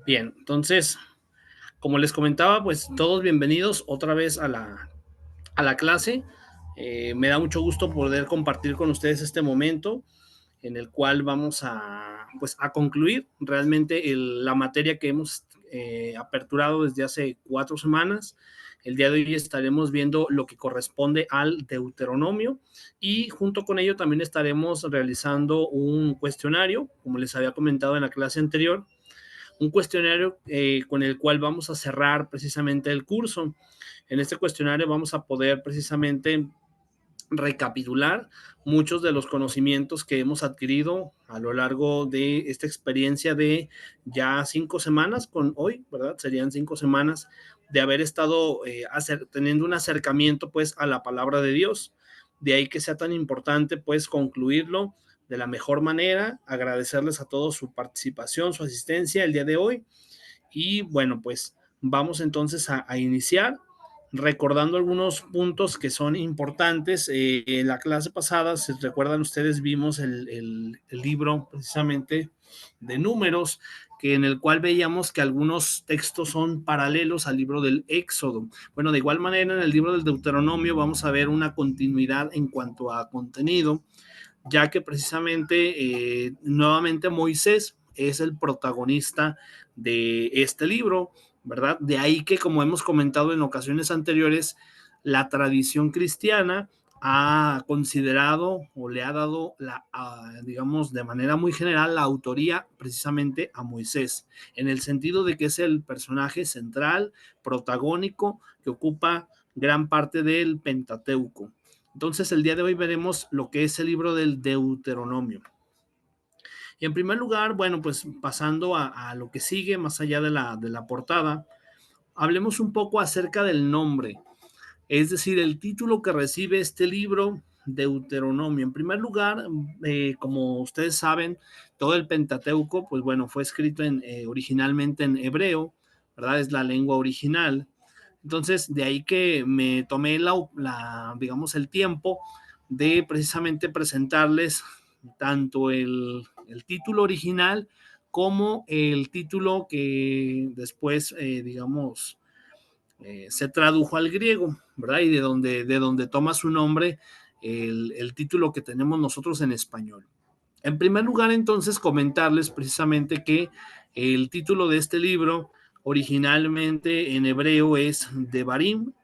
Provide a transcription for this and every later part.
Bien, entonces, como les comentaba, pues todos bienvenidos otra vez a la clase. Me da mucho gusto poder compartir con ustedes este momento en el cual vamos pues, a concluir realmente la materia que hemos aperturado desde hace 4 semanas. El día de hoy estaremos viendo lo que corresponde al Deuteronomio y junto con ello también estaremos realizando un cuestionario, como les había comentado en la clase anterior, un cuestionario con el cual vamos a cerrar precisamente el curso. En este cuestionario vamos a poder precisamente recapitular muchos de los conocimientos que hemos adquirido a lo largo de esta experiencia de ya 5 semanas con hoy, ¿verdad? Serían 5 semanas de haber estado teniendo un acercamiento pues a la palabra de Dios. De ahí que sea tan importante pues concluirlo de la mejor manera, agradecerles a todos su participación, su asistencia el día de hoy y bueno, pues vamos entonces a iniciar recordando algunos puntos que son importantes. En la clase pasada, si recuerdan ustedes, vimos el libro precisamente de números, que en el cual veíamos que algunos textos son paralelos al libro del Éxodo. Bueno, de igual manera en el libro del Deuteronomio vamos a ver una continuidad en cuanto a contenido, ya que precisamente nuevamente Moisés es el protagonista de este libro, ¿verdad? De ahí que, como hemos comentado en ocasiones anteriores, la tradición cristiana ha considerado o le ha dado digamos, de manera muy general la autoría precisamente a Moisés, en el sentido de que es el personaje central, protagónico, que ocupa gran parte del Pentateuco. Entonces, el día de hoy veremos lo que es el libro del Deuteronomio. Y en primer lugar, bueno, pues pasando a lo que sigue, más allá de la portada, hablemos un poco acerca del nombre, es decir, el título que recibe este libro, Deuteronomio. En primer lugar, como ustedes saben, todo el Pentateuco, pues bueno, fue escrito originalmente en hebreo, ¿verdad? Es la lengua original. Entonces, de ahí que me tomé digamos, el tiempo de precisamente presentarles tanto el título original como el título que después, digamos, se tradujo al griego, ¿verdad? Y de donde toma su nombre el título que tenemos nosotros en español. En primer lugar, entonces, comentarles precisamente que el título de este libro originalmente en hebreo es Devarim.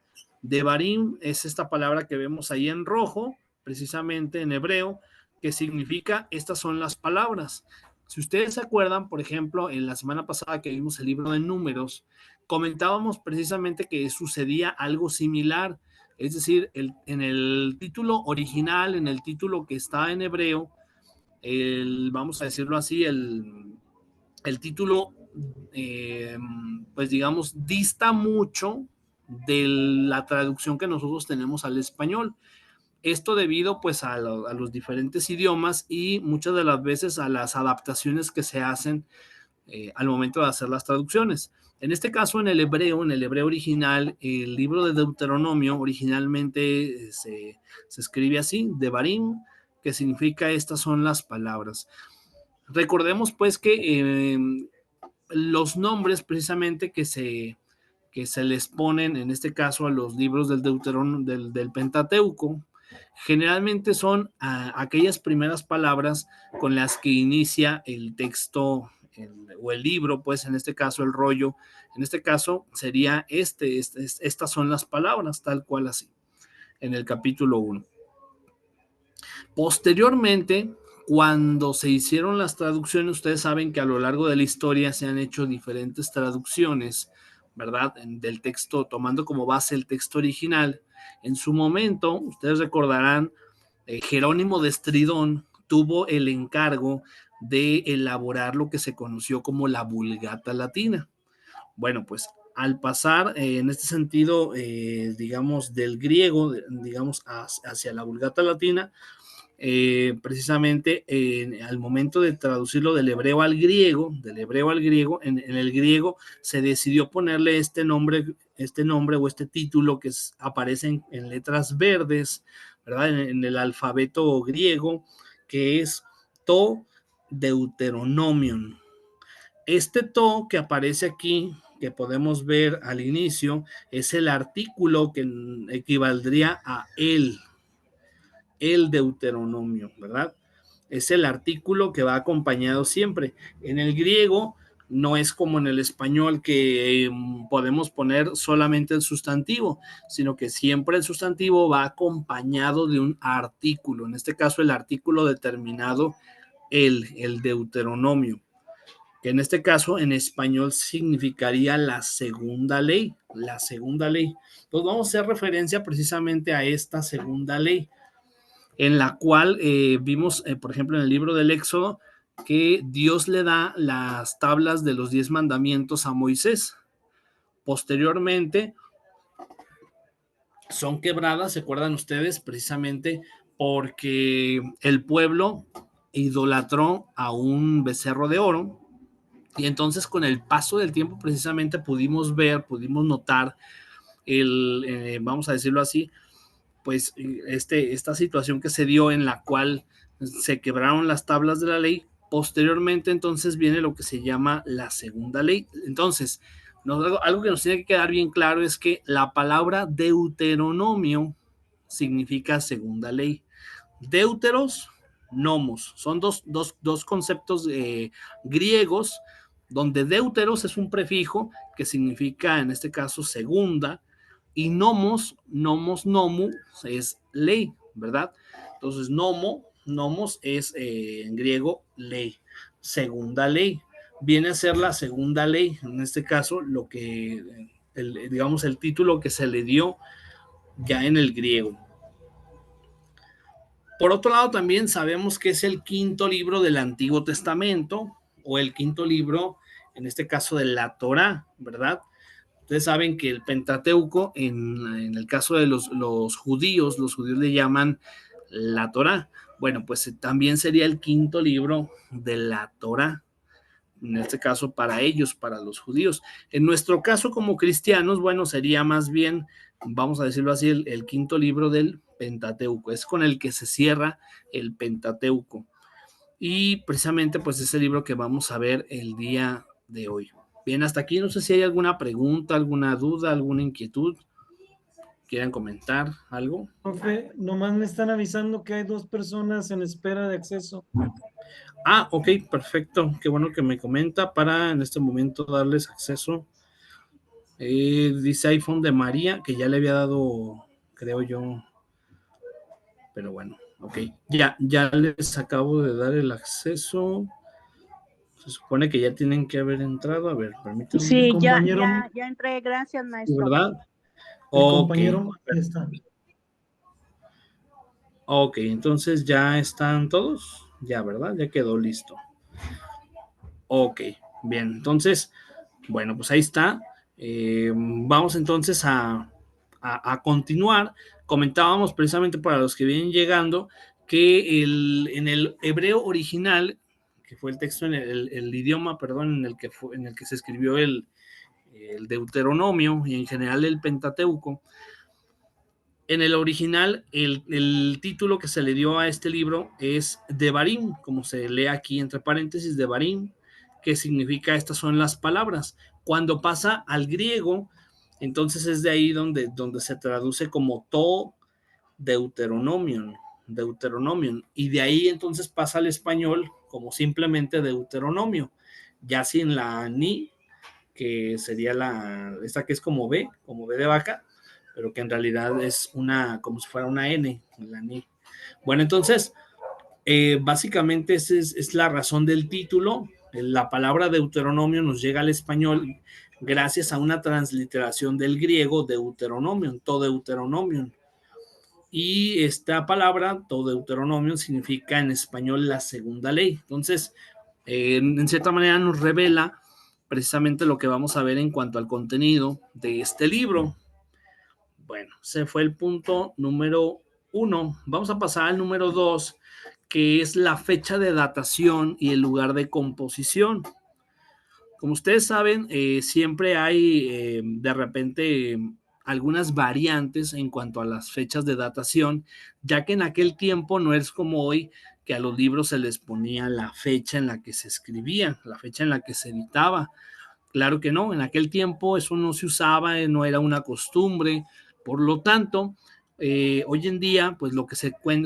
Devarim es esta palabra que vemos ahí en rojo, precisamente en hebreo, que significa estas son las palabras. Si ustedes se acuerdan, por ejemplo, en la semana pasada que vimos el libro de números, comentábamos precisamente que sucedía algo similar, es decir, en el título original, en el título que está en hebreo, vamos a decirlo así, el título, eh, pues digamos, dista mucho de la traducción que nosotros tenemos al español. Esto debido pues a los diferentes idiomas y muchas de las veces a las adaptaciones que se hacen al momento de hacer las traducciones. En este caso, en el hebreo original, el libro de Deuteronomio originalmente se escribe así, Devarim, que significa estas son las palabras. Recordemos pues que los nombres precisamente que se les ponen, en este caso a los libros del Deuteronomio, del Pentateuco, generalmente son aquellas primeras palabras con las que inicia el texto o el libro, pues en este caso el rollo, en este caso sería estas son las palabras, tal cual así, en el capítulo 1. Posteriormente, cuando se hicieron las traducciones, ustedes saben que a lo largo de la historia se han hecho diferentes traducciones, ¿verdad? Del texto, tomando como base el texto original. En su momento, ustedes recordarán, Jerónimo de Estridón tuvo el encargo de elaborar lo que se conoció como la Vulgata Latina. Bueno, pues al pasar en este sentido, digamos, del griego, digamos, hacia la Vulgata Latina, precisamente al momento de traducirlo del hebreo al griego, en el griego se decidió ponerle este nombre o este título que aparece en letras verdes, ¿verdad? En el alfabeto griego, que es To Deuteronomion. Este to que aparece aquí, que podemos ver al inicio, es el artículo que equivaldría a el Deuteronomio, ¿verdad? Es el artículo que va acompañado siempre. En el griego no es como en el español que podemos poner solamente el sustantivo, sino que siempre el sustantivo va acompañado de un artículo. En este caso, el artículo determinado, el Deuteronomio, que en este caso en español significaría la segunda ley, la segunda ley. Entonces vamos a hacer referencia precisamente a esta segunda ley, en la cual vimos, por ejemplo, en el libro del Éxodo, que Dios le da las tablas de los 10 mandamientos a Moisés. Posteriormente son quebradas, ¿se acuerdan ustedes? Precisamente porque el pueblo idolatró a un becerro de oro, y entonces con el paso del tiempo precisamente pudimos ver, pudimos notar vamos a decirlo así, pues esta situación que se dio en la cual se quebraron las tablas de la ley. Posteriormente entonces viene lo que se llama la segunda ley. Entonces, algo que nos tiene que quedar bien claro es que la palabra Deuteronomio significa segunda ley. Deuteros, nomos, son dos conceptos griegos, donde deuteros es un prefijo que significa en este caso segunda, y nomu es ley, ¿verdad? Entonces nomos es en griego ley, segunda ley, viene a ser la segunda ley, en este caso lo que, digamos, el título que se le dio ya en el griego. Por otro lado, también sabemos que es el quinto libro del Antiguo Testamento, o el quinto libro, en este caso, de la Torá, ¿verdad? Ustedes saben que el Pentateuco, en el caso de los judíos le llaman la Torá. Bueno, pues también sería el quinto libro de la Torá, en este caso para ellos, para los judíos. En nuestro caso como cristianos, bueno, sería más bien, vamos a decirlo así, el quinto libro del Pentateuco. Es con el que se cierra el Pentateuco. Y precisamente pues es el libro que vamos a ver el día de hoy. Bien, hasta aquí no sé si hay alguna pregunta, alguna duda, alguna inquietud. ¿Quieran comentar algo? Profe, nomás me están avisando que hay 2 personas en espera de acceso. Ah, ok, perfecto. Qué bueno que me comenta para en este momento darles acceso. Dice iPhone de María, que ya le había dado, creo yo, pero bueno, ok. Ya les acabo de dar el acceso. Se supone que ya tienen que haber entrado. A ver, El permítanme. Sí, ya, compañero, ya, ya entré, gracias, maestro. ¿Verdad? el Ok. compañero ya está. Ok, entonces ya están todos. Ya, ¿verdad? Ya quedó listo. Ok, bien. Entonces, bueno, pues ahí está. Vamos entonces a continuar. Comentábamos precisamente para los que vienen llegando que en el hebreo original, que fue el texto el idioma, perdón, en el que se escribió el Deuteronomio y en general el Pentateuco, en el original, el título que se le dio a este libro es Devarim, como se lee aquí entre paréntesis, Devarim, que significa estas son las palabras. Cuando pasa al griego, entonces es de ahí donde se traduce como to Deuteronomion, Deuteronomion, y de ahí entonces pasa al español como simplemente Deuteronomio, ya sin la ni, que sería esta que es como B de vaca, pero que en realidad es como si fuera una N, la Ni. Bueno, entonces, básicamente esa es la razón del título. La palabra Deuteronomio nos llega al español gracias a una transliteración del griego Deuteronomion, to Deuteronomion. Y esta palabra, to Deuteronomion, significa en español la segunda ley. Entonces, en cierta manera nos revela precisamente lo que vamos a ver en cuanto al contenido de este libro. Bueno, ese fue el punto número 1. Vamos a pasar al número 2, que es la fecha de datación y el lugar de composición. Como ustedes saben, siempre hay de repente algunas variantes en cuanto a las fechas de datación, ya que en aquel tiempo no es como hoy que a los libros se les ponía la fecha en la que se escribía, la fecha en la que se editaba. Claro que no, en aquel tiempo eso no se usaba, no era una costumbre, por lo tanto, hoy en día, pues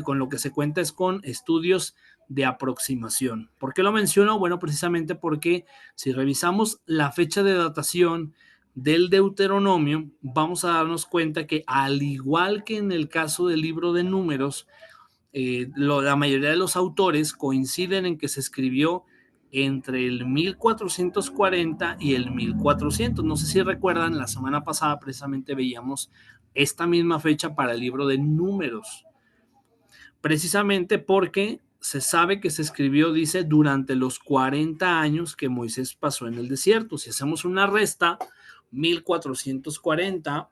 con lo que se cuenta es con estudios de aproximación. ¿Por qué lo menciono? Bueno, precisamente porque si revisamos la fecha de datación del Deuteronomio, vamos a darnos cuenta que al igual que en el caso del libro de Números, la mayoría de los autores coinciden en que se escribió entre el 1440 y el 1400. No sé si recuerdan, la semana pasada precisamente veíamos esta misma fecha para el libro de Números, precisamente porque se sabe que se escribió, dice, durante los 40 años que Moisés pasó en el desierto. Si hacemos una resta, 1440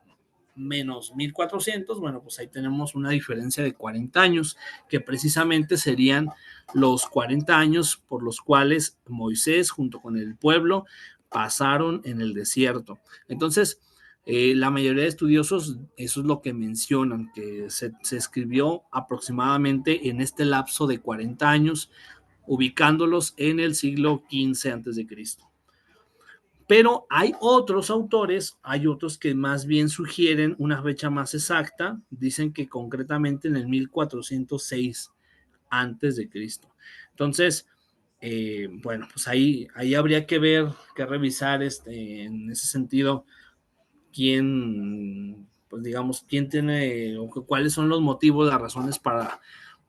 menos 1400, bueno, pues ahí tenemos una diferencia de 40 años, que precisamente serían los 40 años por los cuales Moisés junto con el pueblo pasaron en el desierto. Entonces, la mayoría de estudiosos, eso es lo que mencionan, que se escribió aproximadamente en este lapso de 40 años, ubicándolos en el siglo XV antes de Cristo. Pero hay otros autores, hay otros que más bien sugieren una fecha más exacta, dicen que concretamente en el 1406 antes de Cristo. Entonces, bueno, pues ahí habría que ver, que revisar en ese sentido quién, pues digamos, quién tiene, o cuáles son los motivos, las razones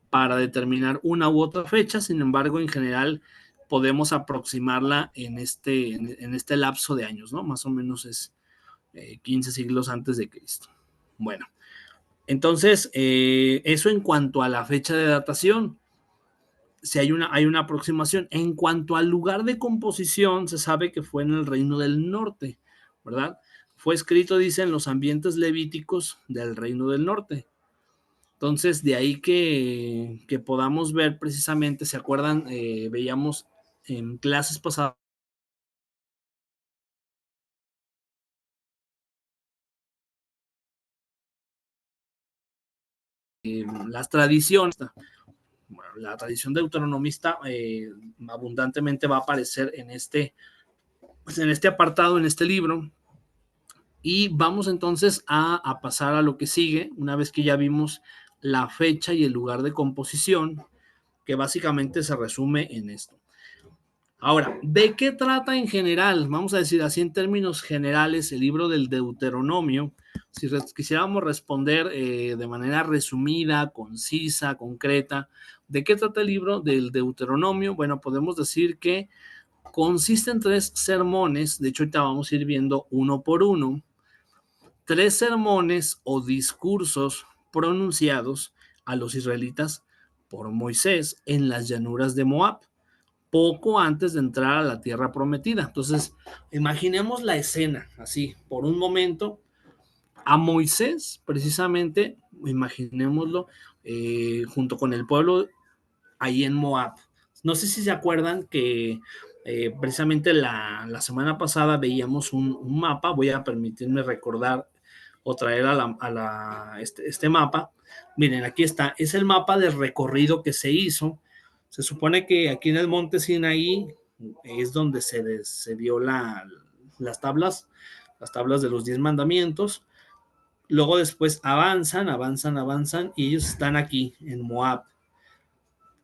para determinar una u otra fecha. Sin embargo, en general podemos aproximarla en este lapso de años, ¿no? Más o menos es 15 siglos antes de Cristo. Bueno, entonces, eso en cuanto a la fecha de datación. Si hay una aproximación. En cuanto al lugar de composición, se sabe que fue en el Reino del Norte, ¿verdad? Fue escrito, dice, en los ambientes levíticos del Reino del Norte. Entonces, de ahí que podamos ver precisamente, ¿se acuerdan? Veíamos en clases pasadas las tradiciones. Bueno, la tradición deuteronomista abundantemente va a aparecer pues en este apartado, en este libro. Y vamos entonces a pasar a lo que sigue, una vez que ya vimos la fecha y el lugar de composición, que básicamente se resume en esto. Ahora, ¿de qué trata en general? Vamos a decir así en términos generales el libro del Deuteronomio. Si quisiéramos responder de manera resumida, concisa, concreta, ¿de qué trata el libro del Deuteronomio? Bueno, podemos decir que consiste en 3 sermones, de hecho ahorita vamos a ir viendo uno por uno, 3 sermones o discursos pronunciados a los israelitas por Moisés en las llanuras de Moab, poco antes de entrar a la tierra prometida. Entonces, imaginemos la escena así, por un momento, a Moisés, precisamente, imaginémoslo, junto con el pueblo ahí en Moab. No sé si se acuerdan que precisamente la semana pasada veíamos un mapa, voy a permitirme recordar o traer este mapa. Miren, aquí está, es el mapa del recorrido que se hizo. Se supone que aquí en el monte Sinaí es donde se dio las tablas de los 10 mandamientos. Luego después avanzan y ellos están aquí en Moab.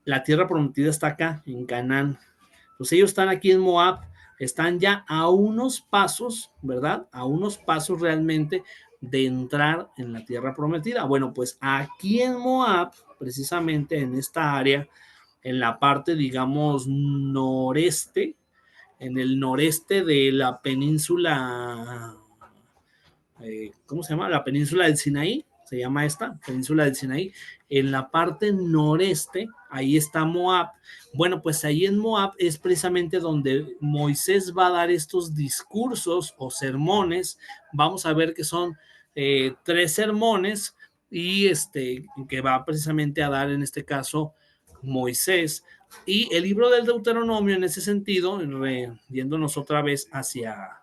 La tierra prometida está acá, en Canaán. Pues ellos están aquí en Moab, están ya a unos pasos, ¿verdad? A unos pasos realmente de entrar en la tierra prometida. Bueno, pues aquí en Moab, precisamente en esta área, en la parte, digamos, noreste, en el noreste de la península, ¿cómo se llama? La península del Sinaí, se llama esta, península del Sinaí. En la parte noreste, ahí está Moab. Bueno, pues ahí en Moab es precisamente donde Moisés va a dar estos discursos o sermones. Vamos a ver que son 3 sermones y que va precisamente a dar en este caso Moisés. Y el libro del Deuteronomio en ese sentido, yéndonos otra vez hacia,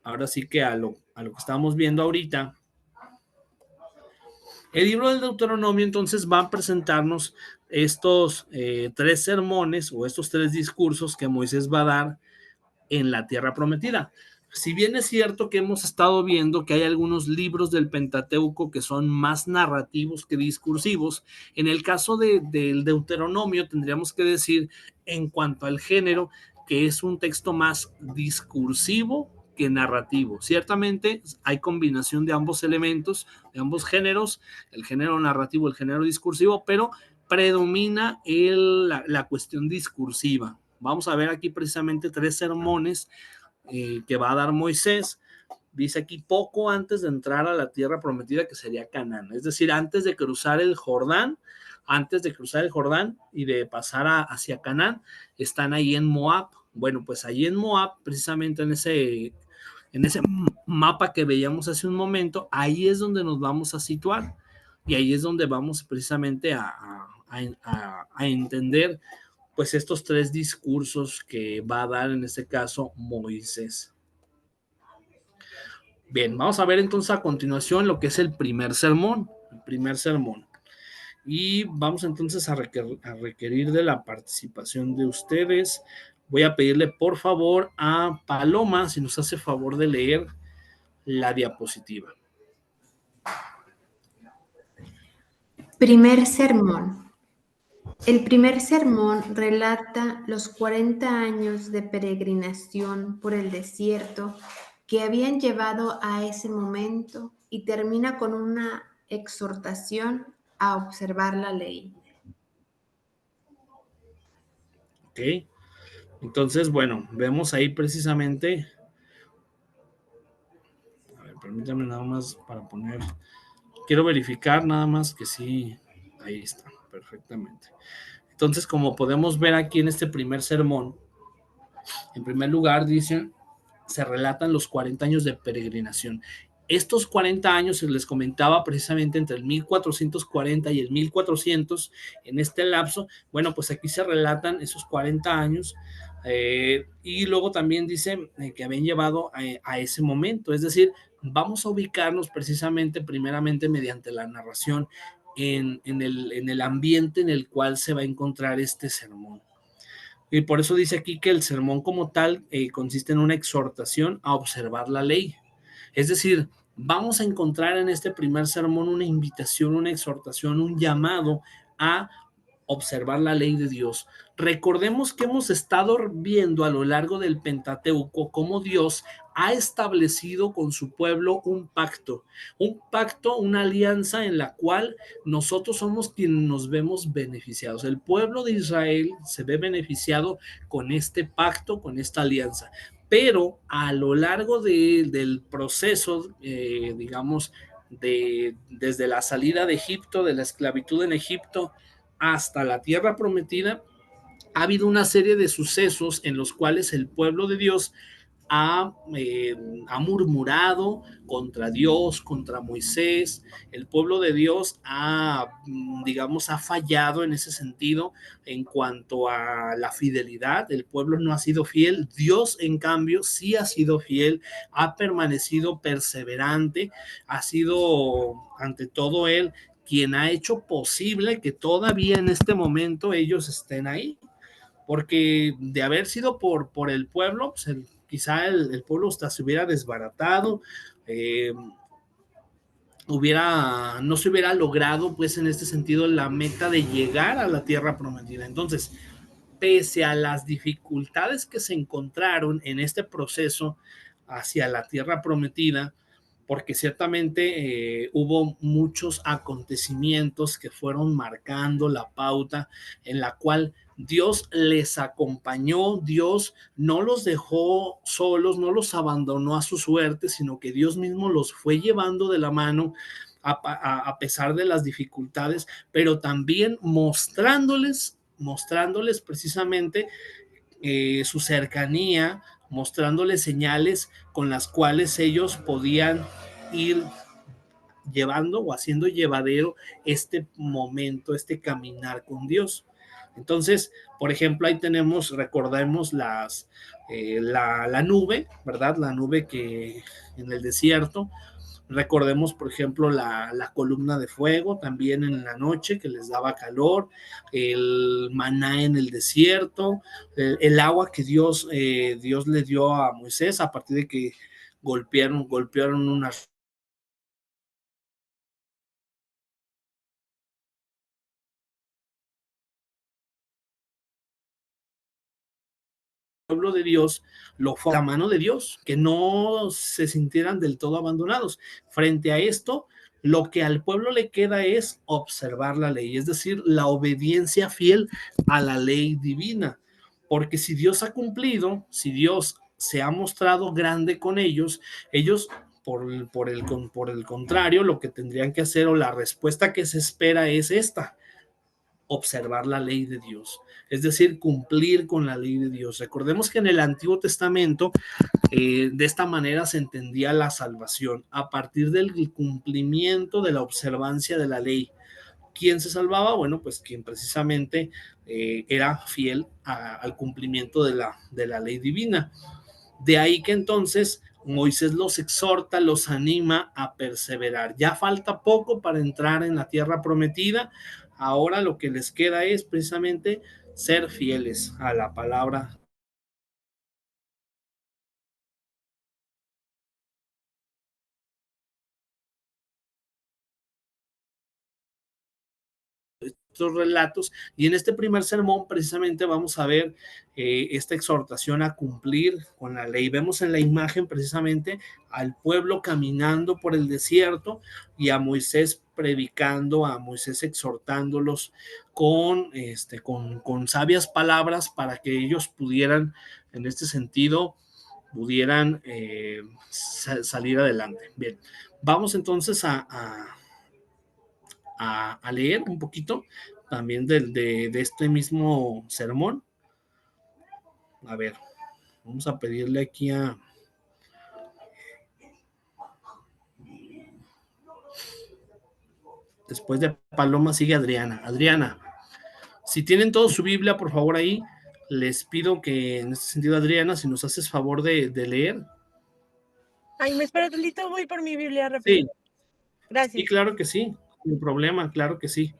ahora sí que a lo que estamos viendo ahorita, el libro del Deuteronomio entonces va a presentarnos estos 3 sermones o estos 3 discursos que Moisés va a dar en la tierra prometida. Si bien es cierto que hemos estado viendo que hay algunos libros del Pentateuco que son más narrativos que discursivos, en el caso del Deuteronomio tendríamos que decir en cuanto al género que es un texto más discursivo que narrativo. Ciertamente hay combinación de ambos elementos, de ambos géneros, el género narrativo, el género discursivo, pero predomina la cuestión discursiva. Vamos a ver aquí precisamente 3 sermones que va a dar Moisés. Dice aquí poco antes de entrar a la tierra prometida, que sería Canaán, es decir, antes de cruzar el Jordán, y de pasar hacia Canaán, están ahí en Moab. Bueno, pues ahí en Moab, precisamente en ese mapa que veíamos hace un momento, ahí es donde nos vamos a situar y ahí es donde vamos precisamente a entender pues estos 3 discursos que va a dar en este caso Moisés. Bien, vamos a ver entonces a continuación lo que es el primer sermón. Y vamos entonces a requerir de la participación de ustedes. Voy a pedirle por favor a Paloma si nos hace favor de leer la diapositiva. Primer sermón. El primer sermón relata los 40 años de peregrinación por el desierto que habían llevado a ese momento y termina con una exhortación a observar la ley. Ok, entonces, bueno, vemos ahí precisamente. A ver, permítame nada más para poner. Quiero verificar nada más que sí. Ahí está, perfectamente. Entonces, como podemos ver aquí en este primer sermón, en primer lugar dicen, se relatan los 40 años de peregrinación. Estos 40 años se les comentaba precisamente entre el 1440 y el 1400, en este lapso, bueno, pues aquí se relatan esos 40 años y luego también dice que habían llevado a ese momento, es decir, vamos a ubicarnos precisamente primeramente mediante la narración en el ambiente en el cual se va a encontrar este sermón. Y por eso dice aquí que el sermón como tal consiste en una exhortación a observar la ley. Es decir, vamos a encontrar en este primer sermón una invitación, una exhortación, un llamado a observar la ley de Dios. Recordemos que hemos estado viendo a lo largo del Pentateuco cómo Dios ha establecido con su pueblo un pacto, una alianza en la cual nosotros somos quienes nos vemos beneficiados. El pueblo de Israel se ve beneficiado con este pacto, con esta alianza. Pero a lo largo del proceso, digamos, desde la salida de Egipto, de la esclavitud en Egipto, hasta la tierra prometida, ha habido una serie de sucesos en los cuales el pueblo de Dios ha murmurado contra Dios, contra Moisés. El pueblo de Dios digamos, ha fallado en ese sentido en cuanto a la fidelidad. El pueblo no ha sido fiel. Dios, en cambio, sí ha sido fiel, ha permanecido perseverante, ha sido, ante todo, él quien ha hecho posible que todavía en este momento ellos estén ahí. Porque de haber sido por el pueblo, pues quizá el pueblo hasta se hubiera desbaratado, no se hubiera logrado, pues en este sentido, la meta de llegar a la tierra prometida. Entonces, pese a las dificultades que se encontraron en este proceso hacia la tierra prometida, porque ciertamente hubo muchos acontecimientos que fueron marcando la pauta en la cual Dios les acompañó, Dios no los dejó solos, no los abandonó a su suerte, sino que Dios mismo los fue llevando de la mano a pesar de las dificultades, pero también mostrándoles precisamente su cercanía, mostrándoles señales con las cuales ellos podían ir llevando o haciendo llevadero este momento, este caminar con Dios. Entonces, por ejemplo, ahí recordemos la nube, ¿verdad? La nube que en el desierto, Recordemos, por ejemplo, la columna de fuego también en la noche que les daba calor, el maná en el desierto, el agua que Dios le dio a Moisés a partir de que golpearon unas pueblo de Dios lo fue a la mano de Dios, que no se sintieran del todo abandonados. Frente a esto, lo que al pueblo le queda es observar la ley, es decir, la obediencia fiel a la ley divina. Porque si Dios ha cumplido, si Dios se ha mostrado grande con ellos por el contrario, lo que tendrían que hacer o la respuesta que se espera es esta: observar la ley de Dios, es decir, cumplir con la ley de Dios. Recordemos que en el Antiguo Testamento de esta manera se entendía la salvación a partir del cumplimiento de la observancia de la ley. ¿Quién se salvaba? Bueno, pues quien precisamente era fiel al cumplimiento de la ley divina. De ahí que entonces Moisés los exhorta, los anima a perseverar. Ya falta poco para entrar en la tierra prometida. Ahora lo que les queda es precisamente ser fieles a la palabra. Estos relatos, y en este primer sermón precisamente vamos a ver esta exhortación a cumplir con la ley. Vemos en la imagen precisamente al pueblo caminando por el desierto y a Moisés predicando, a Moisés exhortándolos con sabias palabras para que ellos pudieran, en este sentido, pudieran salir adelante. Bien, vamos entonces a leer un poquito también de este mismo sermón. A ver, vamos a pedirle aquí a... Después de Paloma sigue Adriana. Adriana, si tienen todo su Biblia, por favor ahí, les pido que en este sentido, Adriana, si nos haces favor de leer. Ay, me espero tantito, voy por mi Biblia rápido. Sí. Gracias. Sí, claro que sí, sin problema, claro que sí.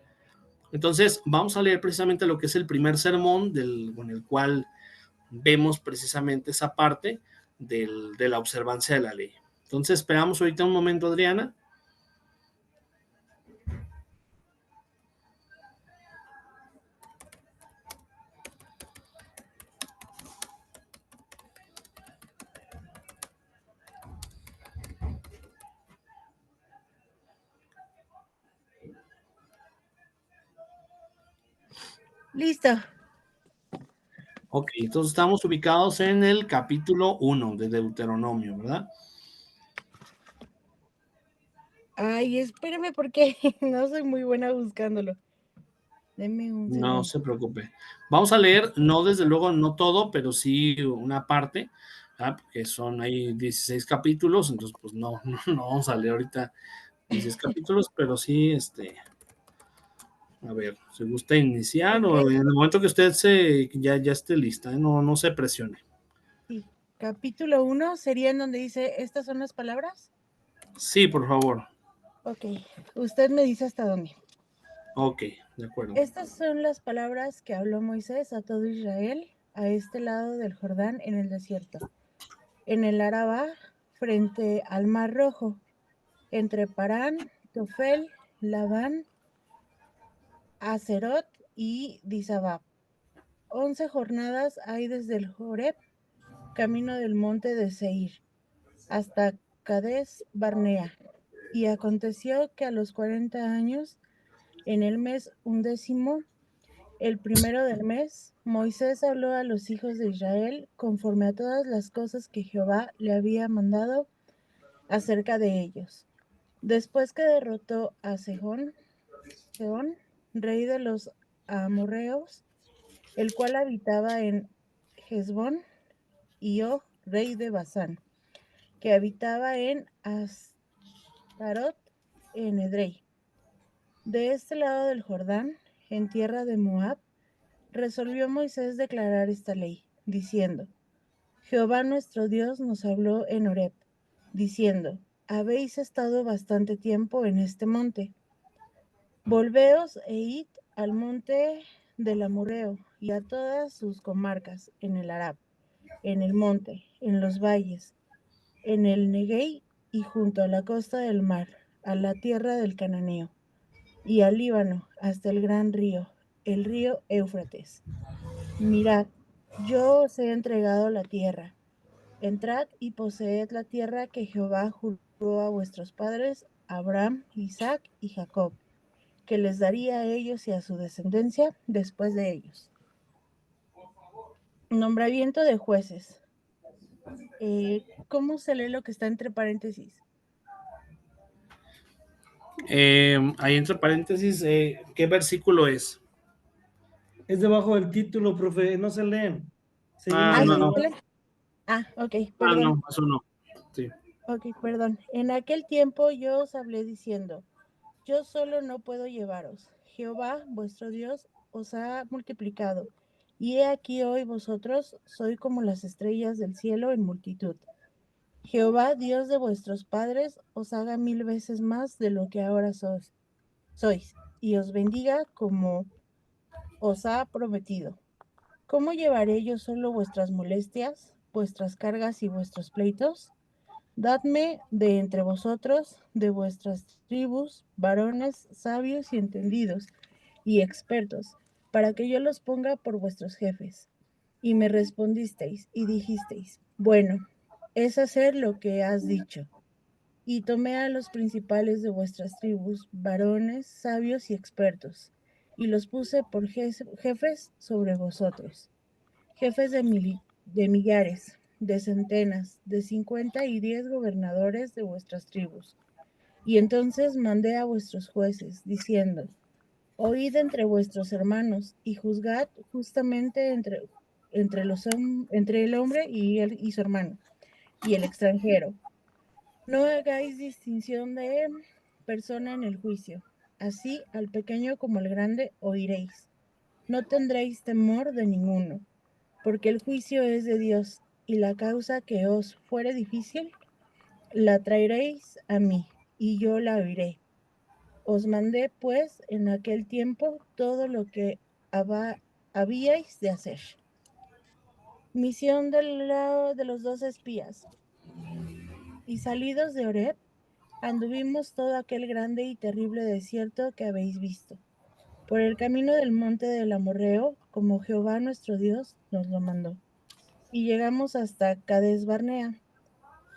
Entonces, vamos a leer precisamente lo que es el primer sermón con el cual vemos precisamente esa parte de la observancia de la ley. Entonces, esperamos ahorita un momento, Adriana. Listo. Ok, entonces estamos ubicados en el capítulo 1 de Deuteronomio, ¿verdad? Ay, espérame porque no soy muy buena buscándolo. Deme un segundo. No se preocupe. Vamos a leer, no desde luego, no todo, pero sí una parte, ¿verdad? Porque son ahí 16 capítulos, entonces pues no vamos a leer ahorita 16 capítulos, pero sí, a ver, ¿se gusta iniciar Ok. o en el momento que usted ya esté lista, no se presione? Sí, capítulo 1 sería en donde dice, ¿estas son las palabras? Sí, por favor. Ok, usted me dice hasta dónde. Ok, de acuerdo. Estas son las palabras que habló Moisés a todo Israel a este lado del Jordán en el desierto, en el Arabá, frente al Mar Rojo, entre Parán, Tofel, Labán, Acerot y Disabab. 11 jornadas hay desde el Joreb, camino del monte de Seir, hasta Cades Barnea. Y aconteció que a los 40 años, en el mes 11, el primero del mes, Moisés habló a los hijos de Israel conforme a todas las cosas que Jehová le había mandado acerca de ellos. Después que derrotó a Sehón, rey de los amorreos, el cual habitaba en Hesbón, y Og, rey de Basán, que habitaba en Astarot, en Edrei. De este lado del Jordán, en tierra de Moab, resolvió Moisés declarar esta ley, diciendo: Jehová nuestro Dios nos habló en Horeb, diciendo: habéis estado bastante tiempo en este monte. Volveos e id al monte del Amorreo y a todas sus comarcas, en el Arab, en el monte, en los valles, en el Neguey y junto a la costa del mar, a la tierra del Cananeo, y al Líbano, hasta el gran río, el río Éufrates. Mirad, yo os he entregado la tierra. Entrad y poseed la tierra que Jehová juró a vuestros padres, Abraham, Isaac y Jacob, que les daría a ellos y a su descendencia después de ellos. Nombramiento de jueces. ¿Cómo se lee lo que está entre paréntesis? Ahí entre paréntesis, ¿qué versículo es? Es debajo del título, profe, no se leen. Ah, Seguimos no. Ok, Ah, perdón. no, eso no. Sí. Ok, perdón. En aquel tiempo yo os hablé diciendo, yo solo no puedo llevaros. Jehová, vuestro Dios, os ha multiplicado. Y he aquí hoy vosotros sois como las estrellas del cielo en multitud. Jehová, Dios de vuestros padres, os haga 1000 veces más de lo que ahora sois, y os bendiga como os ha prometido. ¿Cómo llevaré yo solo vuestras molestias, vuestras cargas y vuestros pleitos? Dadme de entre vosotros, de vuestras tribus, varones sabios y entendidos, y expertos, para que yo los ponga por vuestros jefes. Y me respondisteis y dijisteis, bueno, es hacer lo que has dicho. Y tomé a los principales de vuestras tribus, varones sabios y expertos, y los puse por jefes sobre vosotros, jefes de millares, de centenas, de 50 y 10 gobernadores de vuestras tribus. Y entonces mandé a vuestros jueces, diciendo, oíd entre vuestros hermanos y juzgad justamente entre el hombre y su hermano, y el extranjero. No hagáis distinción de persona en el juicio. Así al pequeño como al grande oiréis. No tendréis temor de ninguno, porque el juicio es de Dios, y la causa que os fuere difícil, la traeréis a mí, y yo la oiré. Os mandé, pues, en aquel tiempo todo lo que habíais de hacer. Misión del lado de los 2 espías. Y salidos de Horeb, anduvimos todo aquel grande y terrible desierto que habéis visto, por el camino del monte del Amorreo, como Jehová nuestro Dios nos lo mandó. Y llegamos hasta Cades Barnea.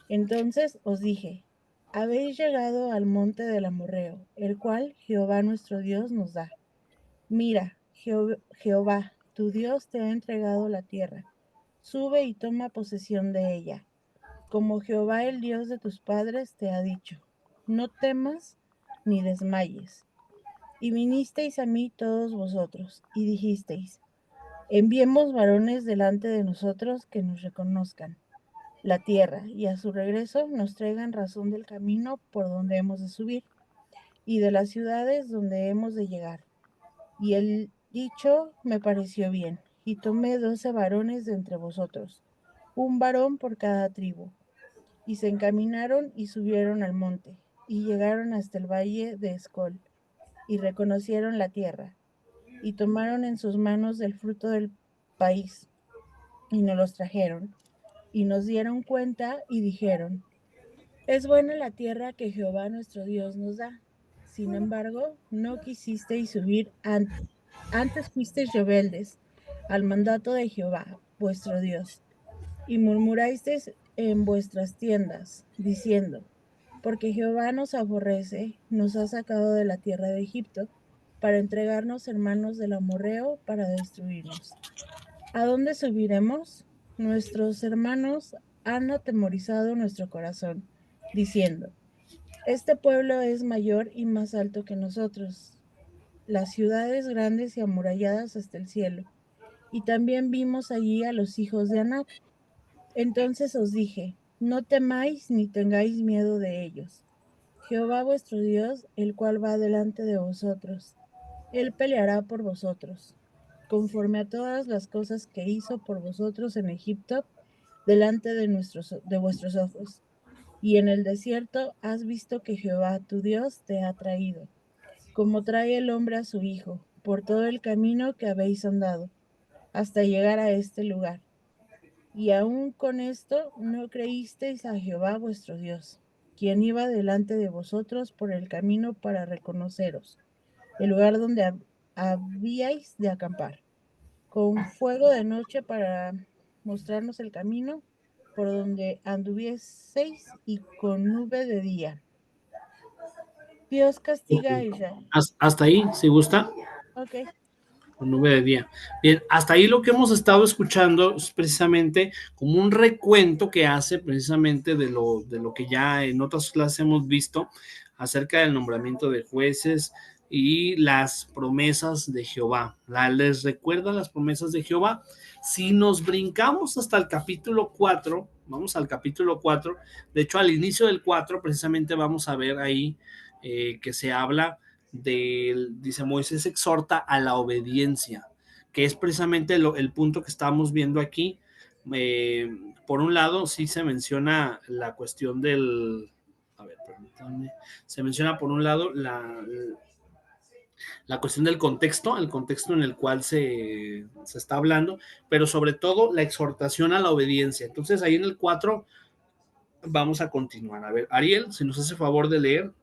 Entonces os dije, habéis llegado al monte del Amorreo, el cual Jehová nuestro Dios nos da. Mira, Jehová, tu Dios te ha entregado la tierra. Sube y toma posesión de ella, como Jehová el Dios de tus padres te ha dicho. No temas ni desmayes. Y vinisteis a mí todos vosotros, y dijisteis, enviemos varones delante de nosotros que nos reconozcan la tierra, y a su regreso nos traigan razón del camino por donde hemos de subir, y de las ciudades donde hemos de llegar. Y el dicho me pareció bien, y tomé 12 varones de entre vosotros, un varón por cada tribu, y se encaminaron y subieron al monte, y llegaron hasta el valle de Escol, y reconocieron la tierra, y tomaron en sus manos del fruto del país, y nos los trajeron, y nos dieron cuenta, y dijeron, es buena la tierra que Jehová nuestro Dios nos da. Sin embargo, no quisisteis subir antes fuisteis rebeldes al mandato de Jehová, vuestro Dios, y murmurasteis en vuestras tiendas, diciendo, porque Jehová nos aborrece, nos ha sacado de la tierra de Egipto, para entregarnos en manos del amorreo para destruirnos. ¿A dónde subiremos? Nuestros hermanos han atemorizado nuestro corazón, diciendo, este pueblo es mayor y más alto que nosotros, las ciudades grandes y amuralladas hasta el cielo. Y también vimos allí a los hijos de Anac. Entonces os dije, no temáis ni tengáis miedo de ellos. Jehová vuestro Dios, el cual va delante de vosotros, él peleará por vosotros, conforme a todas las cosas que hizo por vosotros en Egipto, delante de vuestros ojos. y en el desierto has visto que Jehová tu Dios te ha traído, como trae el hombre a su hijo, por todo el camino que habéis andado, hasta llegar a este lugar. Y aún con esto no creísteis a Jehová vuestro Dios, quien iba delante de vosotros por el camino para reconoceros, el lugar donde habíais de acampar, con fuego de noche para mostrarnos el camino por donde anduvieseis y con nube de día. Dios castiga a Israel. Hasta ahí, si gusta. Ok. Con nube de día. Bien, hasta ahí lo que hemos estado escuchando es precisamente como un recuento que hace precisamente de lo que ya en otras clases hemos visto acerca del nombramiento de jueces y las promesas de Jehová. ¿Les recuerda las promesas de Jehová? Si nos brincamos hasta el capítulo 4, vamos al capítulo 4, de hecho al inicio del 4 precisamente vamos a ver ahí que se habla dice Moisés exhorta a la obediencia, que es precisamente el punto que estamos viendo aquí. Por un lado, sí se menciona la cuestión del, a ver, permítanme, se menciona por un lado la cuestión del contexto, el contexto en el cual se está hablando, pero sobre todo la exhortación a la obediencia. Entonces ahí en el 4 vamos a continuar. A ver, Ariel, si nos hace favor de leer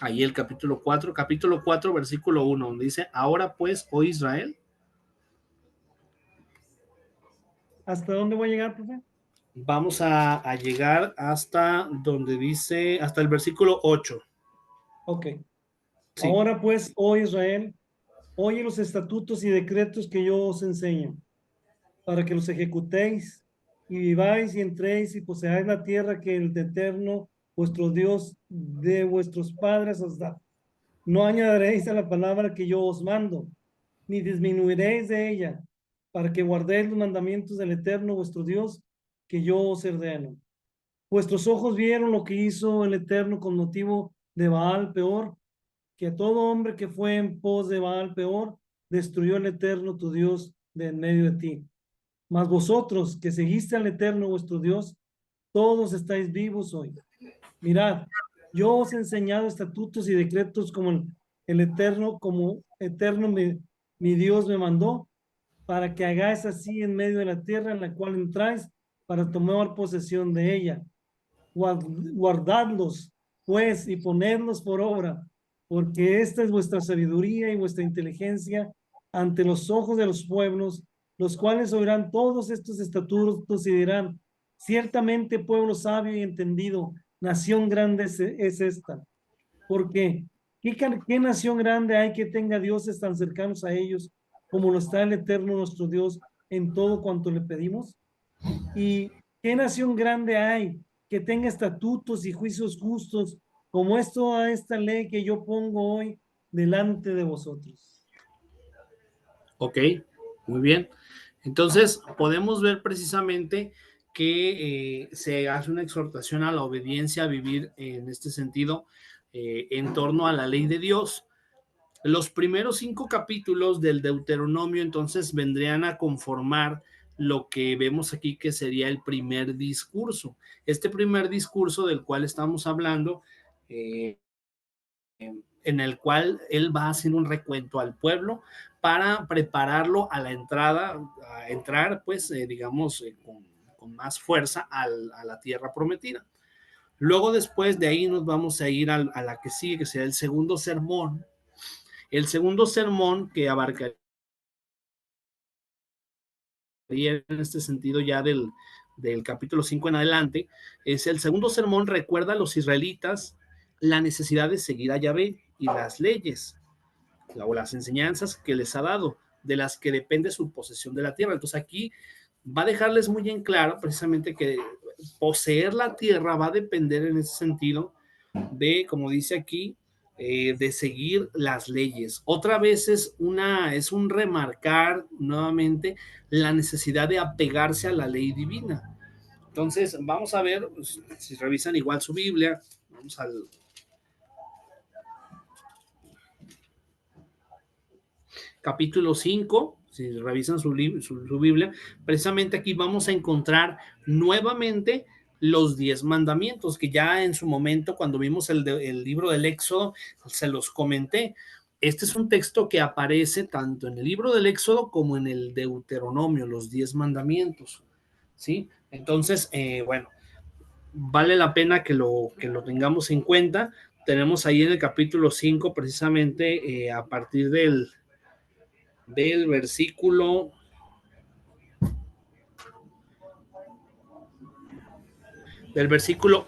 ahí el capítulo 4, versículo 1, donde dice, ahora pues, oh Israel. ¿Hasta dónde voy a llegar, profe? Vamos a llegar hasta donde dice, hasta el versículo 8. Ok. Sí. Ahora pues, oh Israel, oye los estatutos y decretos que yo os enseño, para que los ejecutéis y viváis y entréis y poseáis la tierra que el Eterno, vuestro Dios, de vuestros padres os da. No añadiréis a la palabra que yo os mando, ni disminuiréis de ella, para que guardéis los mandamientos del Eterno, vuestro Dios, que yo os ordeno. Vuestros ojos vieron lo que hizo el Eterno con motivo de Baal Peor, que a todo hombre que fue en pos de Baal Peor, destruyó el Eterno tu Dios de en medio de ti. Mas vosotros que seguiste al Eterno vuestro Dios, todos estáis vivos hoy. Mirad, yo os he enseñado estatutos y decretos como el Eterno, mi Dios me mandó, para que hagáis así en medio de la tierra en la cual entráis, para tomar posesión de ella. Guardadlos, pues, y ponedlos por obra, porque esta es vuestra sabiduría y vuestra inteligencia ante los ojos de los pueblos, los cuales oirán todos estos estatutos y dirán, ciertamente pueblo sabio y entendido, nación grande es esta. Porque ¿qué nación grande hay que tenga dioses tan cercanos a ellos como lo está el Eterno nuestro Dios en todo cuanto le pedimos? ¿Y qué nación grande hay que tenga estatutos y juicios justos como esta ley que yo pongo hoy delante de vosotros? Ok, muy bien. Entonces, podemos ver precisamente que se hace una exhortación a la obediencia, a vivir en este sentido en torno a la ley de Dios. Los primeros 5 capítulos del Deuteronomio entonces vendrían a conformar lo que vemos aquí que sería el primer discurso. Este primer discurso del cual estamos hablando, en el cual él va haciendo un recuento al pueblo para prepararlo a la entrada, a entrar pues digamos con más fuerza a la tierra prometida. Luego después de ahí nos vamos a ir a la que sigue, que será el segundo sermón. El segundo sermón que abarcaría en este sentido ya del capítulo 5 en adelante, es el segundo sermón, recuerda a los israelitas la necesidad de seguir a Yahvé y las leyes o las enseñanzas que les ha dado, de las que depende su posesión de la tierra. Entonces aquí va a dejarles muy en claro precisamente que poseer la tierra va a depender en ese sentido de, como dice aquí, de seguir las leyes. Otra vez es un remarcar nuevamente la necesidad de apegarse a la ley divina. Entonces, vamos a ver, si revisan igual su Biblia, vamos al capítulo 5, si revisan su Biblia, precisamente aquí vamos a encontrar nuevamente los 10 mandamientos, que ya en su momento, cuando vimos el libro del Éxodo, se los comenté. Este es un texto que aparece tanto en el libro del Éxodo como en el Deuteronomio, los 10 mandamientos, ¿sí? Entonces, bueno, vale la pena que lo tengamos en cuenta. Tenemos ahí en el capítulo 5, precisamente a partir del versículo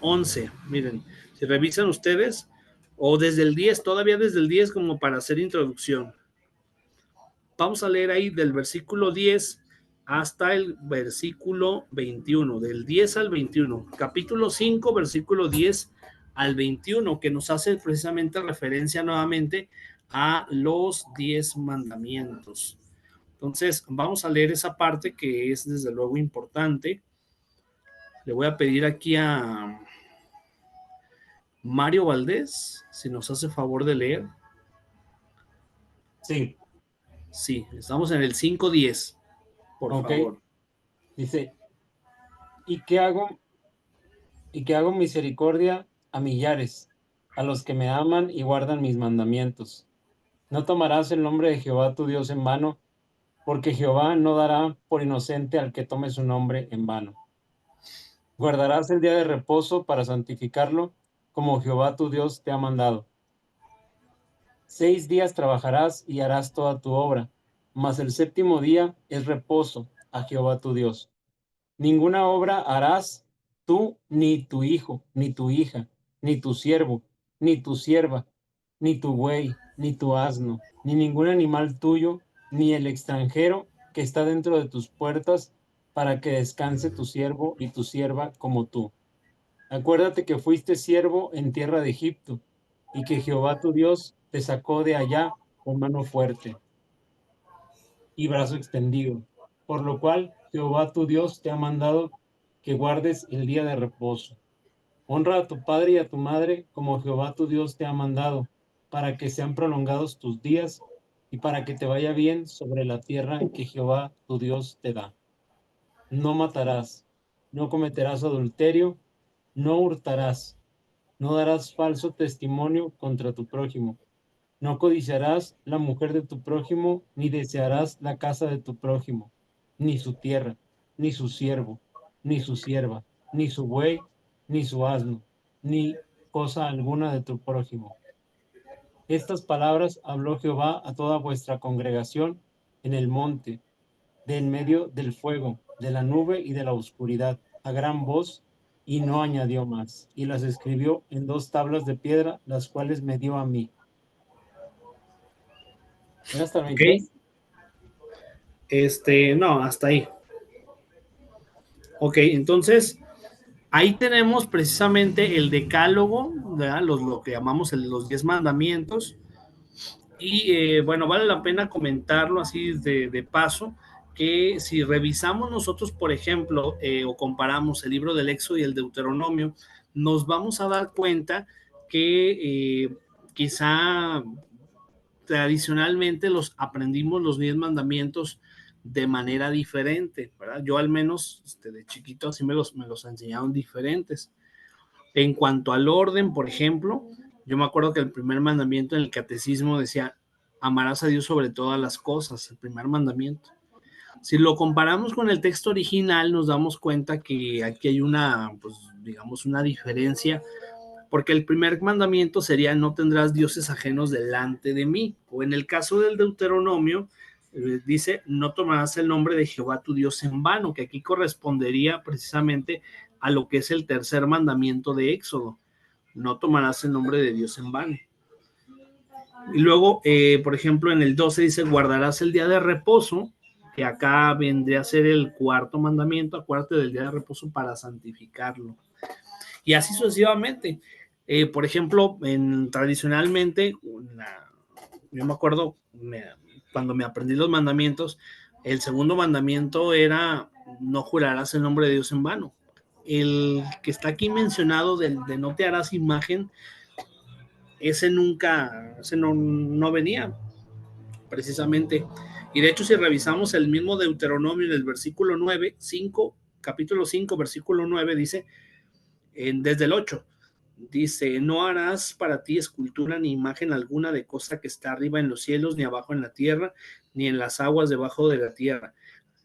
11. Miren, si revisan ustedes, o desde el 10, todavía desde el 10 como para hacer introducción. Vamos a leer ahí del versículo 10 hasta el versículo 21, del 10 al 21. Capítulo 5, versículo 10 al 21, que nos hace precisamente referencia nuevamente a los 10 mandamientos. Entonces, vamos a leer esa parte que es desde luego importante. Le voy a pedir aquí a Mario Valdés, si nos hace favor de leer. Sí. Sí, estamos en el 5:10, por favor. Dice, ¿y qué hago misericordia a millares, a los que me aman y guardan mis mandamientos? No tomarás el nombre de Jehová tu Dios en vano, porque Jehová no dará por inocente al que tome su nombre en vano. Guardarás el día de reposo para santificarlo, como Jehová tu Dios te ha mandado. 6 días trabajarás y harás toda tu obra, mas el séptimo día es reposo a Jehová tu Dios. Ninguna obra harás tú, ni tu hijo, ni tu hija, ni tu siervo, ni tu sierva, ni tu buey, ni tu asno, ni ningún animal tuyo, ni el extranjero que está dentro de tus puertas, para que descanse tu siervo y tu sierva como tú. Acuérdate que fuiste siervo en tierra de Egipto, y que Jehová tu Dios te sacó de allá con mano fuerte y brazo extendido, por lo cual Jehová tu Dios te ha mandado que guardes el día de reposo. Honra a tu padre y a tu madre como Jehová tu Dios te ha mandado, para que sean prolongados tus días y para que te vaya bien sobre la tierra que Jehová tu Dios te da. No matarás, no cometerás adulterio, no hurtarás, no darás falso testimonio contra tu prójimo. No codiciarás la mujer de tu prójimo, ni desearás la casa de tu prójimo, ni su tierra, ni su siervo, ni su sierva, ni su buey, ni su asno, ni cosa alguna de tu prójimo. Estas palabras habló Jehová a toda vuestra congregación en el monte, de en medio del fuego, de la nube y de la oscuridad, a gran voz, y no añadió más. Y las escribió en 2 tablas de piedra, las cuales me dio a mí. ¿Hasta el 23? No, hasta ahí. Ok, entonces ahí tenemos precisamente el decálogo, ¿verdad? Lo que llamamos los 10 mandamientos. Y bueno, vale la pena comentarlo así de paso, que si revisamos nosotros, por ejemplo, o comparamos el libro del Éxodo y el Deuteronomio, nos vamos a dar cuenta que quizá tradicionalmente aprendimos los 10 mandamientos de manera diferente, ¿verdad? Yo al menos de chiquito así me los enseñaron diferentes. En cuanto al orden, por ejemplo, yo me acuerdo que el primer mandamiento en el catecismo decía, amarás a Dios sobre todas las cosas, el primer mandamiento. Si lo comparamos con el texto original, nos damos cuenta que aquí hay una, pues digamos, una diferencia, porque el primer mandamiento sería, no tendrás dioses ajenos delante de mí, o en el caso del Deuteronomio, dice, no tomarás el nombre de Jehová tu Dios en vano, que aquí correspondería precisamente a lo que es el tercer mandamiento de Éxodo, no tomarás el nombre de Dios en vano. Y luego, por ejemplo, en el 12 dice, guardarás el día de reposo, que acá vendría a ser el cuarto mandamiento, acuérdate del día de reposo para santificarlo. Y así sucesivamente. Por ejemplo, tradicionalmente, yo me acuerdo cuando me aprendí los mandamientos, el segundo mandamiento era no jurarás el nombre de Dios en vano. El que está aquí mencionado de no te harás imagen, ese no venía precisamente. Y de hecho, si revisamos el mismo Deuteronomio en el versículo 9, capítulo 5, versículo 9, dice, desde el 8. Dice, no harás para ti escultura ni imagen alguna de cosa que está arriba en los cielos, ni abajo en la tierra, ni en las aguas debajo de la tierra.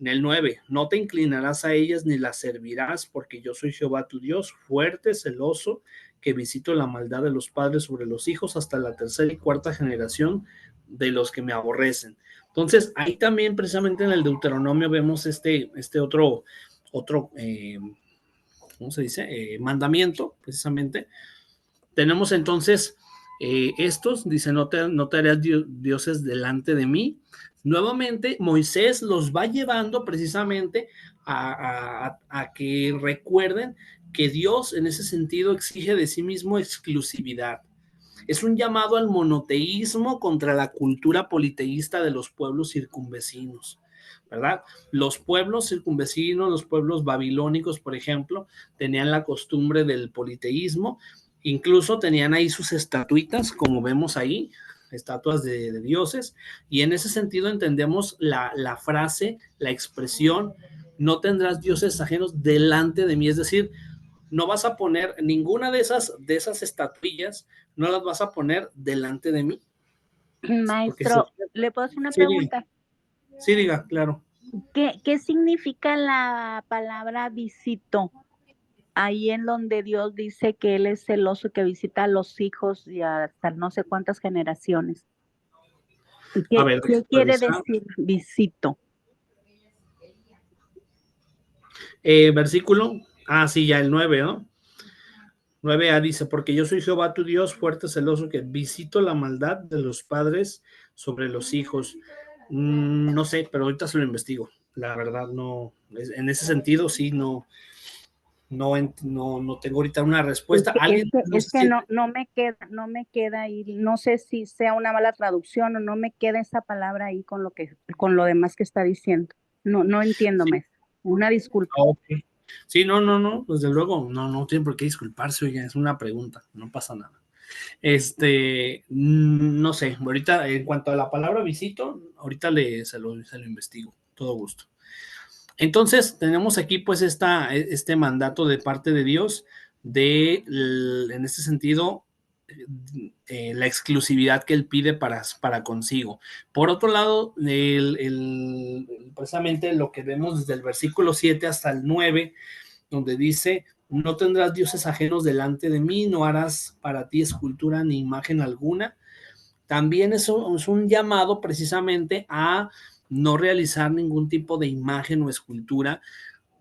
En el 9, no te inclinarás a ellas ni las servirás, porque yo soy Jehová tu Dios, fuerte, celoso, que visito la maldad de los padres sobre los hijos hasta la tercera y cuarta generación de los que me aborrecen. Entonces, ahí también precisamente en el Deuteronomio vemos este otro ¿cómo se dice? Mandamiento, precisamente. Tenemos entonces estos, dice, no te harás dioses delante de mí. Nuevamente, Moisés los va llevando precisamente a que recuerden que Dios en ese sentido exige de sí mismo exclusividad. Es un llamado al monoteísmo contra la cultura politeísta de los pueblos circunvecinos, ¿verdad? Los pueblos circunvecinos, los pueblos babilónicos, por ejemplo, tenían la costumbre del politeísmo, incluso tenían ahí sus estatuitas, como vemos ahí, estatuas de dioses, y en ese sentido entendemos la frase, la expresión, no tendrás dioses ajenos delante de mí, es decir, no vas a poner ninguna de esas estatuillas, no las vas a poner delante de mí. Maestro, ¿le puedo hacer una Sí, pregunta? Sí, diga, claro. ¿Qué significa la palabra visito? Ahí en donde Dios dice que Él es celoso, que visita a los hijos y hasta no sé cuántas generaciones. A ver, ¿Qué quiere decir visito? Versículo, sí, ya el 9, ¿no? 9a dice, porque yo soy Jehová tu Dios, fuerte, celoso, que visito la maldad de los padres sobre los hijos. No sé, pero ahorita se lo investigo. La verdad, no, en ese sentido, sí, no tengo ahorita una respuesta. Es que no me queda ahí, no sé si sea una mala traducción o no me queda esa palabra ahí con lo demás que está diciendo. No entiendo, maestro. Una disculpa. Okay. Sí, no, desde luego, no tiene por qué disculparse, oiga, es una pregunta, no pasa nada. No sé, ahorita en cuanto a la palabra visito, ahorita se lo investigo, todo gusto. Entonces, tenemos aquí pues este mandato de parte de Dios en este sentido, la exclusividad que él pide para consigo. Por otro lado, precisamente lo que vemos desde el versículo 7 hasta el 9, donde dice, no tendrás dioses ajenos delante de mí, no harás para ti escultura ni imagen alguna. También eso es un llamado precisamente a no realizar ningún tipo de imagen o escultura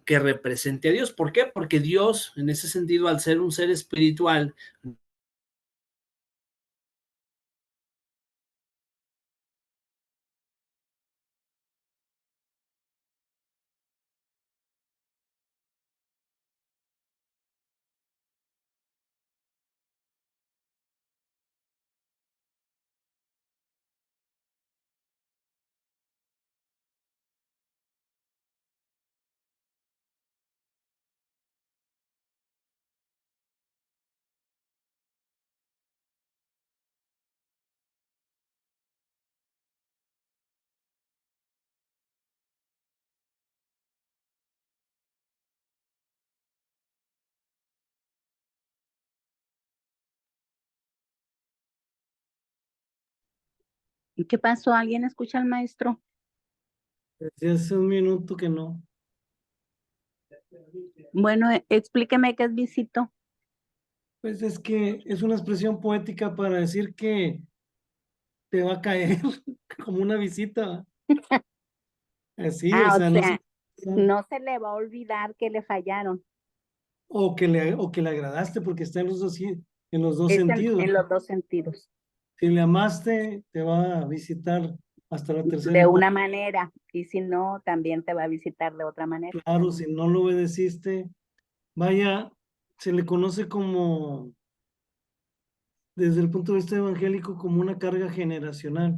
que represente a Dios. ¿Por qué? Porque Dios, en ese sentido, al ser un ser espiritual, ¿Y qué pasó? ¿Alguien escucha al maestro? Desde hace un minuto que no. Bueno, explíqueme qué es visito. Pues es que es una expresión poética para decir que te va a caer como una visita. Así, o sea, no sé. No se le va a olvidar que le fallaron. O que le agradaste porque está en los dos Es sentidos. en los dos sentidos. Si le amaste, te va a visitar hasta la tercera. De una manera, y si no, también te va a visitar de otra manera. Claro, si no lo obedeciste, vaya, se le conoce como, desde el punto de vista evangélico, como una carga generacional.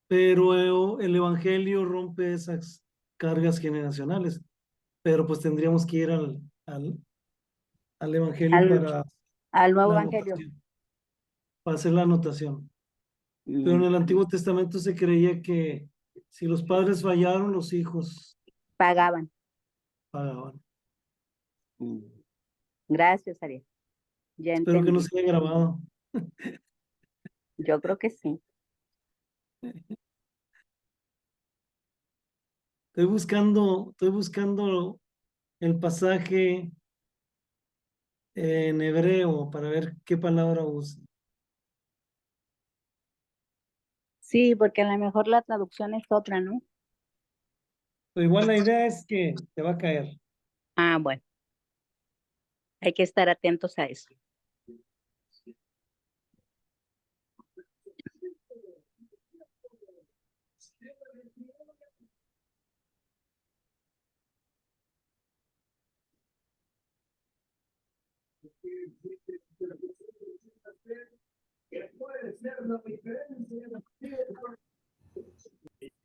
Pero el evangelio rompe esas cargas generacionales. Pero pues tendríamos que ir al evangelio al nuevo la evangelio. anotación, para hacer la anotación. Pero en el Antiguo Testamento se creía que si los padres fallaron, los hijos Pagaban. pagaban. Gracias, Ariel. Ya Espero que no entendí. se haya grabado. Yo creo que sí. Estoy buscando el pasaje en hebreo para ver qué palabra usa. Sí, porque a lo mejor la traducción es otra, ¿no? Pero igual la idea es que te va a caer. Ah, bueno, hay que estar atentos a eso.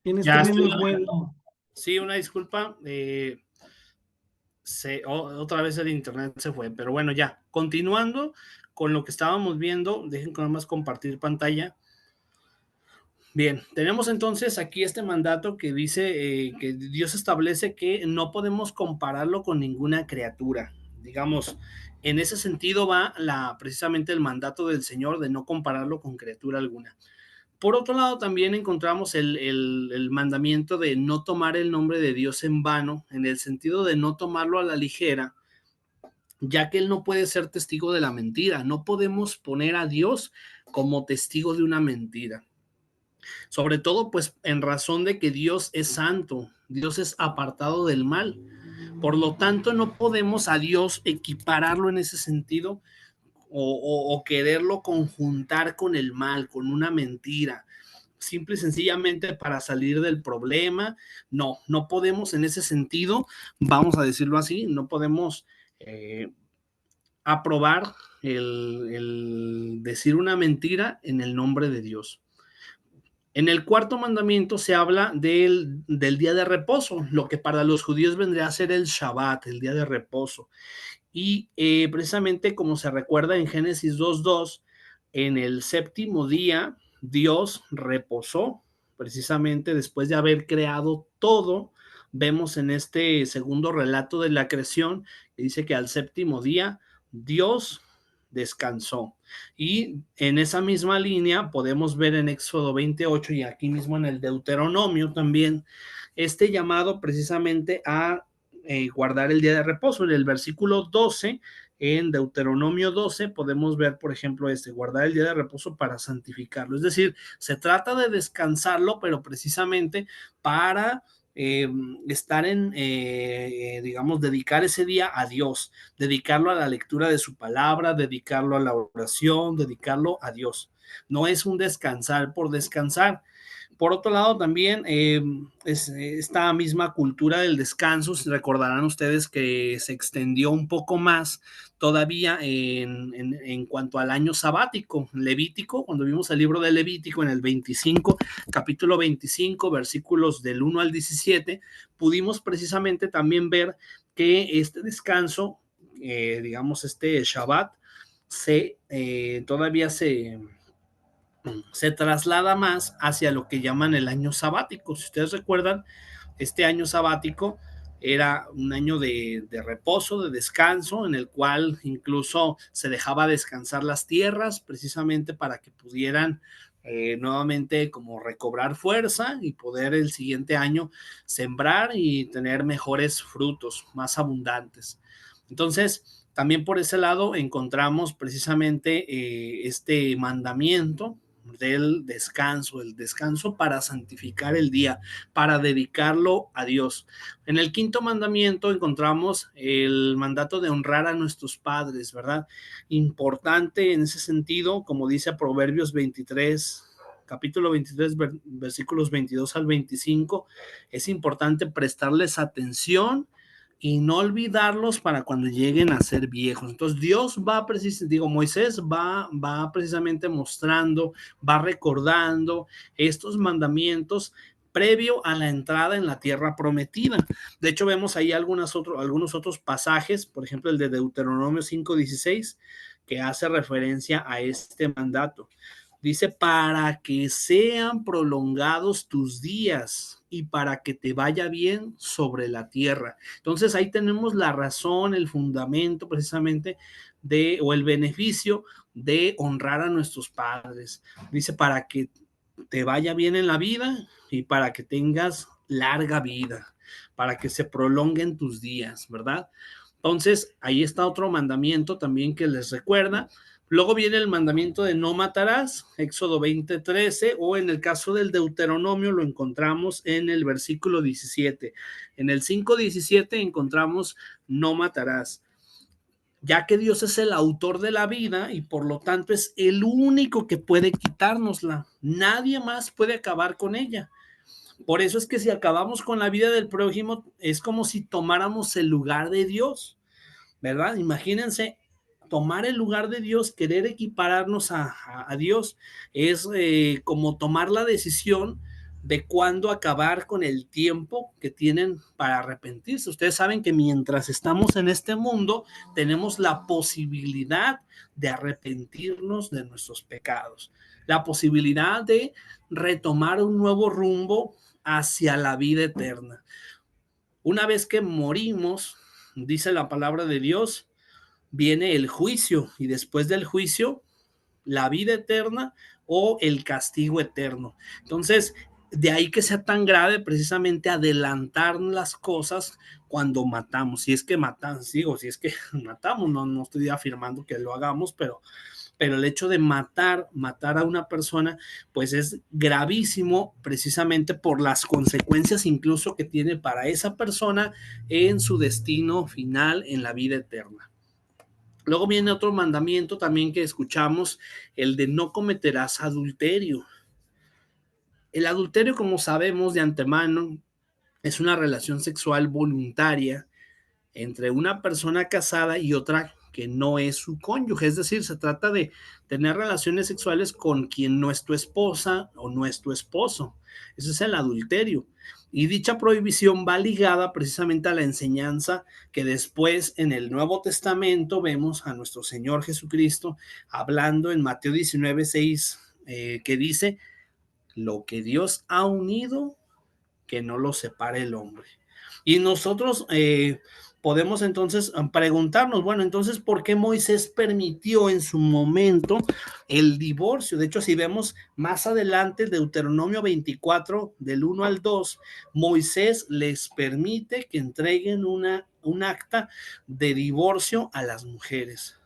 ¿Quién está Ya viendo estoy. el juego? Sí, una disculpa. Otra vez el internet se fue, pero bueno, ya. Continuando con lo que estábamos viendo, dejen nada más compartir pantalla. Bien, tenemos entonces aquí este mandato que dice que Dios establece que no podemos compararlo con ninguna criatura. Digamos, en ese sentido va precisamente el mandato del Señor de no compararlo con criatura alguna. Por otro lado, también encontramos el mandamiento de no tomar el nombre de Dios en vano, en el sentido de no tomarlo a la ligera, ya que Él no puede ser testigo de la mentira. No podemos poner a Dios como testigo de una mentira. Sobre todo, pues, en razón de que Dios es santo, Dios es apartado del mal. Por lo tanto, no podemos a Dios equipararlo en ese sentido o quererlo conjuntar con el mal, con una mentira simple y sencillamente para salir del problema. No, no podemos en ese sentido, vamos a decirlo así, no podemos aprobar el decir una mentira en el nombre de Dios. En el cuarto mandamiento se habla del día de reposo, lo que para los judíos vendría a ser el Shabbat, el día de reposo. Y precisamente como se recuerda en Génesis 2:2, en el séptimo día Dios reposó, precisamente después de haber creado todo. Vemos en este segundo relato de la creación que dice que al séptimo día Dios descansó. Y en esa misma línea podemos ver en Éxodo 28 y aquí mismo en el Deuteronomio también este llamado precisamente a guardar el día de reposo. En el versículo 12, en Deuteronomio 12, podemos ver, por ejemplo, guardar el día de reposo para santificarlo. Es decir, se trata de descansarlo, pero precisamente para estar digamos, dedicar ese día a Dios, dedicarlo a la lectura de su palabra, dedicarlo a la oración, dedicarlo a Dios. No es un descansar por descansar. Por otro lado, también es esta misma cultura del descanso, recordarán ustedes que se extendió un poco más todavía en cuanto al año sabático, Levítico, cuando vimos el libro de Levítico en el 25, capítulo 25, versículos del 1 al 17, pudimos precisamente también ver que este descanso, digamos este Shabbat, todavía se traslada más hacia lo que llaman el año sabático. Si ustedes recuerdan, este año sabático era un año de reposo, de descanso, en el cual incluso se dejaba descansar las tierras precisamente para que pudieran nuevamente como recobrar fuerza y poder el siguiente año sembrar y tener mejores frutos, más abundantes. Entonces, también por ese lado encontramos precisamente este mandamiento del descanso, el descanso para santificar el día, para dedicarlo a Dios. En el quinto mandamiento encontramos el mandato de honrar a nuestros padres, ¿verdad? Importante en ese sentido, como dice Proverbios 23, capítulo 23, versículos 22 al 25, es importante prestarles atención y no olvidarlos para cuando lleguen a ser viejos. Entonces Dios va precisamente, Moisés va precisamente mostrando, va recordando estos mandamientos previo a la entrada en la tierra prometida. De hecho, vemos ahí algunos otros pasajes, por ejemplo, el de Deuteronomio 5:16, que hace referencia a este mandato. Dice, para que sean prolongados tus días y para que te vaya bien sobre la tierra. Entonces ahí tenemos la razón, el fundamento precisamente o el beneficio de honrar a nuestros padres. Dice, para que te vaya bien en la vida y para que tengas larga vida, para que se prolonguen tus días, ¿verdad? Entonces, ahí está otro mandamiento también que les recuerda. Luego viene el mandamiento de no matarás, Éxodo 20:13, o en el caso del Deuteronomio lo encontramos en el versículo 17. En el 5:17 encontramos no matarás, ya que Dios es el autor de la vida y por lo tanto es el único que puede quitárnosla. Nadie más puede acabar con ella. Por eso es que si acabamos con la vida del prójimo, es como si tomáramos el lugar de Dios, ¿verdad? Imagínense tomar el lugar de Dios, querer equipararnos a Dios, es como tomar la decisión de cuándo acabar con el tiempo que tienen para arrepentirse. Ustedes saben que mientras estamos en este mundo, tenemos la posibilidad de arrepentirnos de nuestros pecados, la posibilidad de retomar un nuevo rumbo hacia la vida eterna. Una vez que morimos, dice la palabra de Dios, viene el juicio y después del juicio, la vida eterna o el castigo eterno. Entonces, de ahí que sea tan grave precisamente adelantar las cosas cuando matamos. Si es que matamos, digo, si es que matamos, no estoy afirmando que lo hagamos, pero el hecho de matar a una persona, pues es gravísimo precisamente por las consecuencias incluso que tiene para esa persona en su destino final en la vida eterna. Luego viene otro mandamiento también que escuchamos, el de no cometerás adulterio. El adulterio, como sabemos de antemano, es una relación sexual voluntaria entre una persona casada y otra que no es su cónyuge. Es decir, se trata de tener relaciones sexuales con quien no es tu esposa o no es tu esposo. Ese es el adulterio. Y dicha prohibición va ligada precisamente a la enseñanza que después en el Nuevo Testamento vemos a nuestro Señor Jesucristo hablando en Mateo 19:6, que dice, lo que Dios ha unido, que no lo separe el hombre. Y nosotros podemos entonces preguntarnos, bueno, entonces, ¿por qué Moisés permitió en su momento el divorcio? De hecho, si vemos más adelante, Deuteronomio 24, del 1 al 2, Moisés les permite que entreguen un acta de divorcio a las mujeres.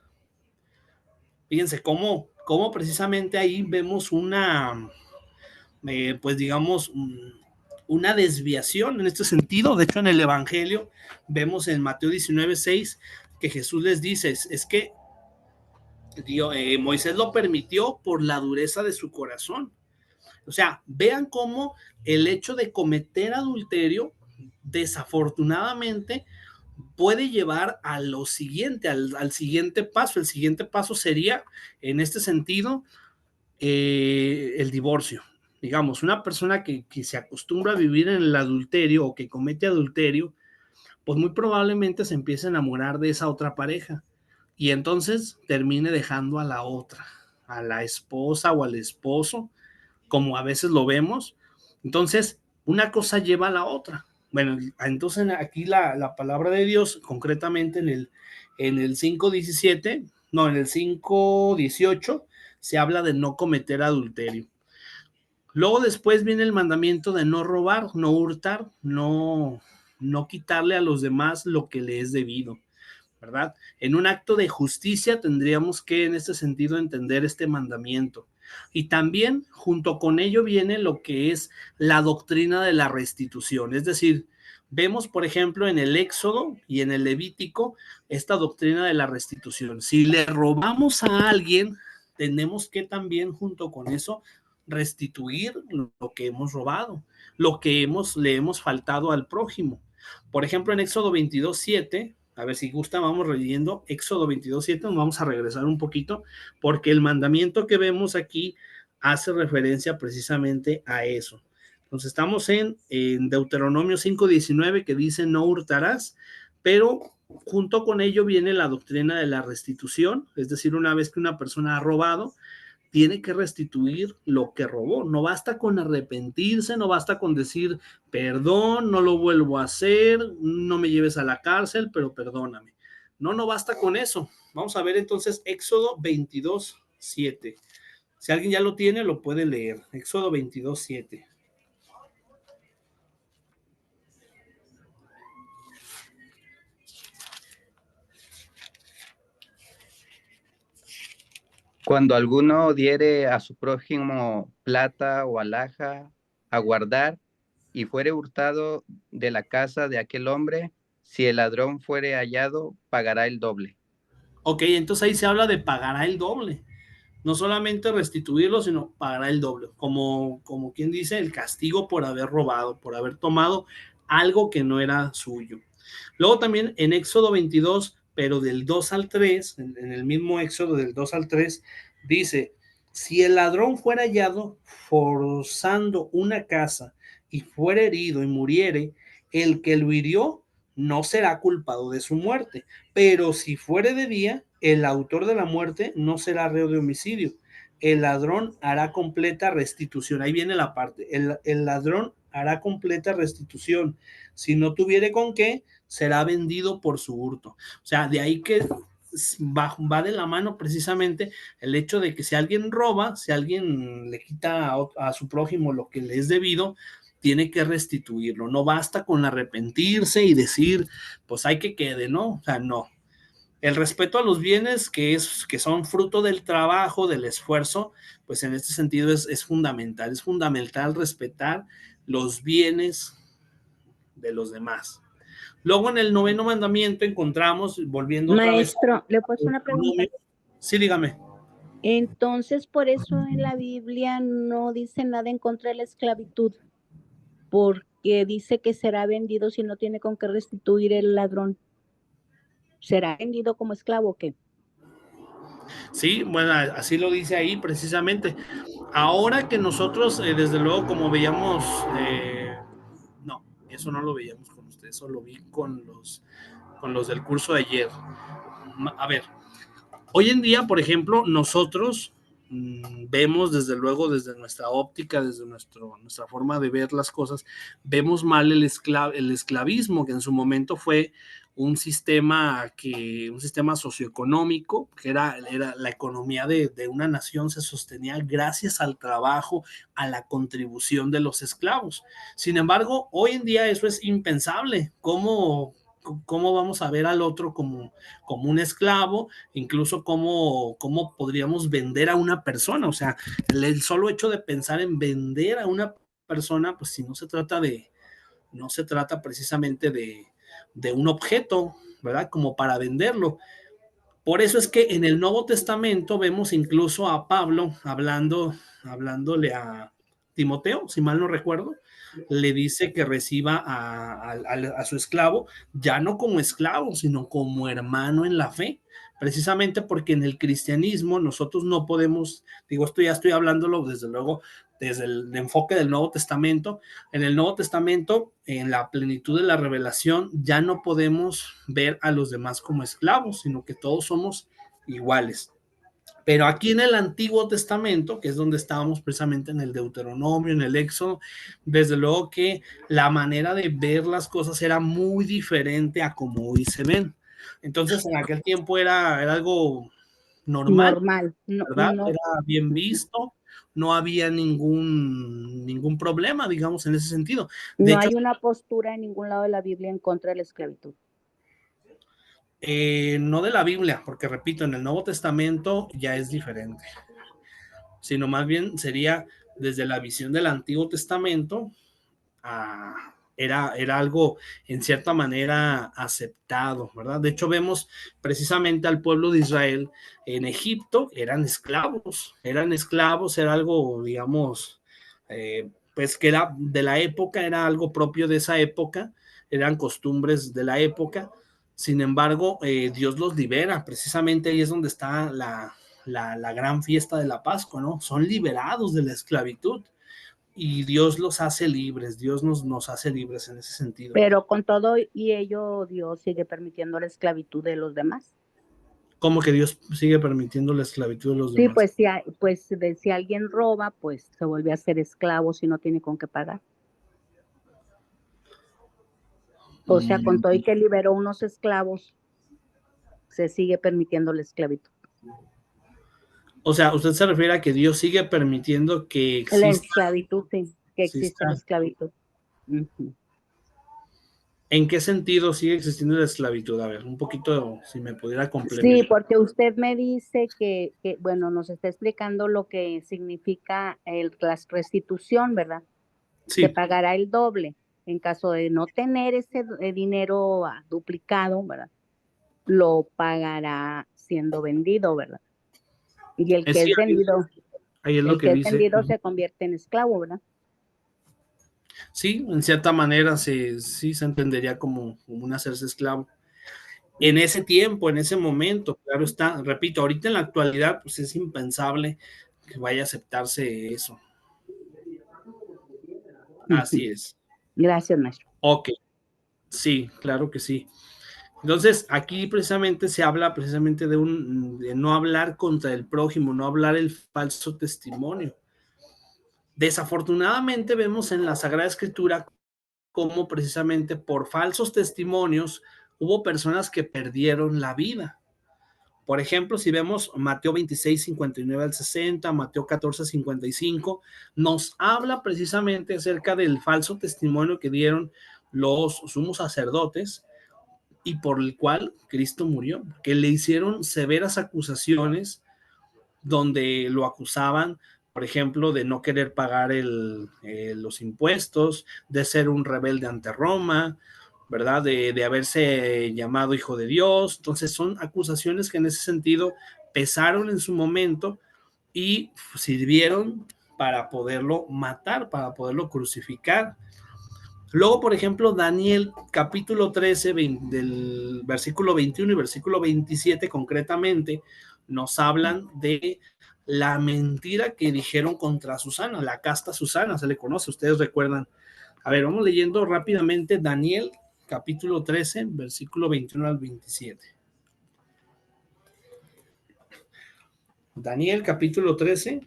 Fíjense cómo precisamente ahí vemos pues digamos, una desviación en este sentido. De hecho, en el Evangelio vemos en Mateo 19:6 que Jesús les dice, es que Moisés lo permitió por la dureza de su corazón. O sea, vean cómo el hecho de cometer adulterio, desafortunadamente, puede llevar a lo siguiente, al siguiente paso. El siguiente paso sería, en este sentido, el divorcio. Digamos, una persona que se acostumbra a vivir en el adulterio o que comete adulterio, pues muy probablemente se empiece a enamorar de esa otra pareja y entonces termine dejando a la otra, a la esposa o al esposo, como a veces lo vemos. Entonces, una cosa lleva a la otra. Bueno, entonces aquí la palabra de Dios, concretamente en el 5:17, no, en el 5:18, se habla de no cometer adulterio. Luego después viene el mandamiento de no robar, no hurtar, no quitarle a los demás lo que le es debido, ¿verdad? En un acto de justicia tendríamos que en este sentido entender este mandamiento. Y también junto con ello viene lo que es la doctrina de la restitución, es decir, vemos por ejemplo en el Éxodo y en el Levítico esta doctrina de la restitución. Si le robamos a alguien, tenemos que también junto con eso restituir lo que hemos robado, lo que le hemos faltado al prójimo. Por ejemplo, en Éxodo 22:7, a ver si gusta, vamos leyendo Éxodo 22:7, nos vamos a regresar un poquito, porque el mandamiento que vemos aquí hace referencia precisamente a eso. Entonces estamos en Deuteronomio 5:19, que dice no hurtarás, pero junto con ello viene la doctrina de la restitución, es decir, una vez que una persona ha robado, tiene que restituir lo que robó. No basta con arrepentirse, no basta con decir perdón, no lo vuelvo a hacer, no me lleves a la cárcel, pero perdóname. No, no basta con eso. Vamos a ver entonces Éxodo 22:7. Si alguien ya lo tiene, lo puede leer. Éxodo 22:7. Cuando alguno diere a su prójimo plata o alhaja a guardar y fuere hurtado de la casa de aquel hombre, si el ladrón fuere hallado, pagará el doble. Ok, entonces ahí se habla de pagará el doble. No solamente restituirlo, sino pagará el doble. Como quien dice, el castigo por haber robado, por haber tomado algo que no era suyo. Luego también en Éxodo 22, pero del 2 al 3, en el mismo Éxodo del 2 al 3, dice, si el ladrón fuera hallado forzando una casa y fuera herido y muriere, el que lo hirió no será culpado de su muerte, pero si fuere de día, el autor de la muerte no será reo de homicidio. El ladrón hará completa restitución. Ahí viene la parte. El ladrón hará completa restitución. Si no tuviere con qué, será vendido por su hurto. O sea, de ahí que va de la mano precisamente el hecho de que si alguien roba, si alguien le quita a su prójimo lo que le es debido, tiene que restituirlo. No basta con arrepentirse y decir, pues hay que quede, ¿no? O sea, no. El respeto a los bienes que son fruto del trabajo, del esfuerzo, pues en este sentido es fundamental respetar los bienes de los demás. Luego en el 9º mandamiento encontramos, volviendo otra vez. Maestro, ¿le puedo hacer una pregunta? Sí, dígame. Entonces, por eso en la Biblia no dice nada en contra de la esclavitud, porque dice que será vendido si no tiene con qué restituir el ladrón. ¿Será vendido como esclavo o qué? Sí, bueno, así lo dice ahí precisamente. Ahora que nosotros, desde luego, como veíamos, no, eso no lo veíamos con ustedes, eso lo vi con los del curso de ayer. A ver, hoy en día, por ejemplo, nosotros vemos desde luego, desde nuestra óptica, desde nuestra forma de ver las cosas, vemos mal el esclavismo, que en su momento fue un sistema socioeconómico, que era la economía de una nación se sostenía gracias al trabajo, a la contribución de los esclavos. Sin embargo, hoy en día eso es impensable. ¿Cómo vamos a ver al otro como un esclavo? Incluso cómo podríamos vender a una persona. O sea, el solo hecho de pensar en vender a una persona, pues si no se trata precisamente de un objeto, ¿verdad? Como para venderlo. Por eso es que en el Nuevo Testamento vemos incluso a Pablo hablándole a Timoteo, si mal no recuerdo, le dice que reciba a su esclavo, ya no como esclavo, sino como hermano en la fe, precisamente porque en el cristianismo nosotros no podemos, digo, esto ya estoy hablándolo desde luego desde el enfoque del Nuevo Testamento. En el Nuevo Testamento, en la plenitud de la revelación, ya no podemos ver a los demás como esclavos, sino que todos somos iguales. Pero aquí en el Antiguo Testamento, que es donde estábamos precisamente en el Deuteronomio, en el Éxodo, desde luego que la manera de ver las cosas era muy diferente a como hoy se ven. Entonces, en aquel tiempo era algo normal, ¿verdad? No, Era bien visto, no había ningún problema, digamos, en ese sentido. De no hecho, hay una postura en ningún lado de la Biblia en contra de la esclavitud. no de la Biblia, porque repito, en el Nuevo Testamento ya es diferente, sino más bien sería desde la visión del Antiguo Testamento, era algo en cierta manera aceptado, ¿verdad? De hecho, vemos precisamente al pueblo de Israel en Egipto, eran esclavos, era algo, digamos, pues que era de la época, era algo propio de esa época, eran costumbres de la época. Sin embargo, Dios los libera, precisamente ahí es donde está la gran fiesta de la Pascua, ¿no? Son liberados de la esclavitud y Dios los hace libres, Dios nos hace libres en ese sentido. Pero con todo y ello, Dios sigue permitiendo la esclavitud de los demás. ¿Cómo que Dios sigue permitiendo la esclavitud de los Sí, demás? pues si alguien roba, pues se vuelve a ser esclavo si no tiene con qué pagar. O sea, con todo y que liberó unos esclavos, se sigue permitiendo la esclavitud. O sea, usted se refiere a que Dios sigue permitiendo que La exista. esclavitud, sí, que existe la esclavitud. Ujú. ¿En qué sentido sigue existiendo la esclavitud? A ver, un poquito, si me pudiera Sí, complementar. porque usted me dice bueno, nos está explicando lo que significa la restitución, ¿verdad? Se Sí, pagará el doble en caso de no tener ese dinero duplicado, ¿verdad? Lo pagará siendo vendido, ¿verdad? Y el es que es cierto, vendido, ahí es lo el que que es dice. vendido se convierte en esclavo, ¿verdad? Sí, en cierta manera sí se entendería como un hacerse esclavo. En ese tiempo, en ese momento, claro está, repito, ahorita en la actualidad, pues es impensable que vaya a aceptarse eso. Ujú. Así es. Gracias, maestro. Ok, sí, claro que sí. Entonces, aquí precisamente se habla precisamente de no hablar contra el prójimo, no hablar el falso testimonio. Desafortunadamente vemos en la Sagrada Escritura cómo precisamente por falsos testimonios hubo personas que perdieron la vida. Por ejemplo, si vemos Mateo 26, 59 al 60, Mateo 14, 55, nos habla precisamente acerca del falso testimonio que dieron los sumos sacerdotes y por el cual Cristo murió, que le hicieron severas acusaciones donde lo acusaban, por ejemplo, de no querer pagar los impuestos, de ser un rebelde ante Roma, ¿verdad? De haberse llamado hijo de Dios. Entonces son acusaciones que en ese sentido pesaron en su momento y sirvieron para poderlo matar, para poderlo crucificar. Luego, por ejemplo, Daniel capítulo 13, del versículo 21 y versículo 27 concretamente, nos hablan de la mentira que dijeron contra Susana, la casta Susana, se le conoce, ustedes recuerdan. A ver, vamos leyendo rápidamente Daniel capítulo 13, versículo 21 al 27. Daniel capítulo 13,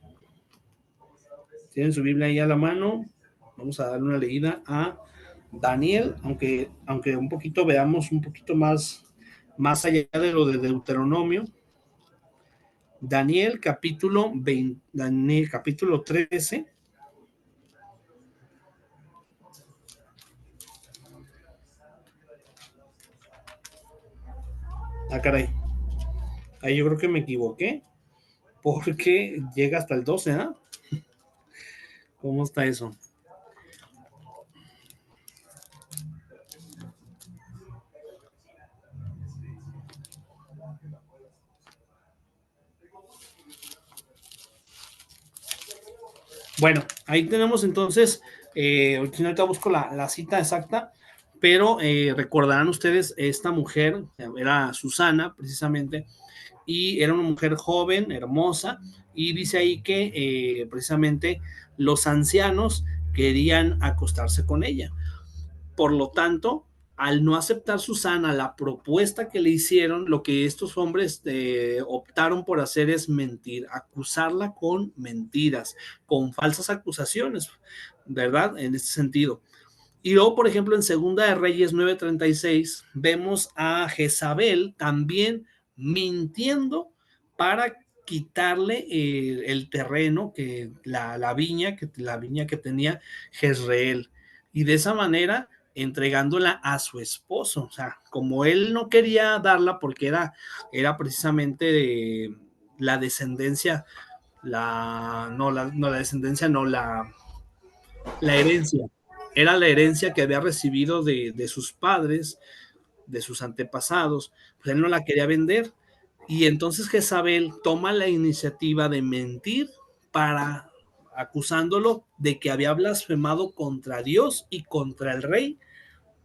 tienen su Biblia ahí a la mano, vamos a darle una leída a Daniel, aunque un poquito veamos un poquito más allá de lo de Deuteronomio. Daniel capítulo 20, Daniel capítulo 13. Ah, caray. Ahí yo creo que me equivoqué, porque llega hasta el 12, ¿ah? ¿eh? ¿Cómo está eso? Bueno, ahí tenemos entonces, ahorita busco la cita exacta, pero recordarán ustedes, esta mujer era Susana, precisamente, y era una mujer joven, hermosa, y dice ahí que precisamente los ancianos querían acostarse con ella. Por lo tanto, al no aceptar Susana la propuesta que le hicieron, lo que estos hombres optaron por hacer es mentir, acusarla con mentiras, con falsas acusaciones, ¿verdad? En este sentido. Y luego, por ejemplo, en Segunda de Reyes 9:36, vemos a Jezabel también mintiendo para quitarle el terreno, la viña que tenía Jezreel. Y de esa manera entregándola a su esposo. O sea, como él no quería darla porque era precisamente de la descendencia, no la descendencia, no la herencia. Era la herencia que había recibido de sus padres, de sus antepasados, pues él no la quería vender. Y entonces Jezabel toma la iniciativa de mentir para acusándolo de que había blasfemado contra Dios y contra el rey.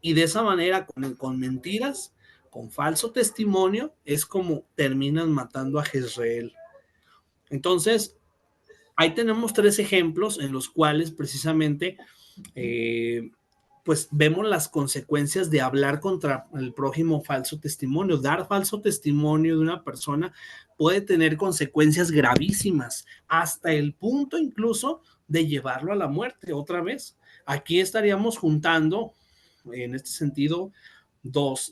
Y de esa manera, con mentiras, con falso testimonio, es como terminan matando a Jezreel. Entonces, ahí tenemos tres ejemplos en los cuales precisamente pues vemos las consecuencias de hablar contra el prójimo falso testimonio. Dar falso testimonio de una persona puede tener consecuencias gravísimas, hasta el punto incluso de llevarlo a la muerte otra vez. Aquí estaríamos juntando, en este sentido, dos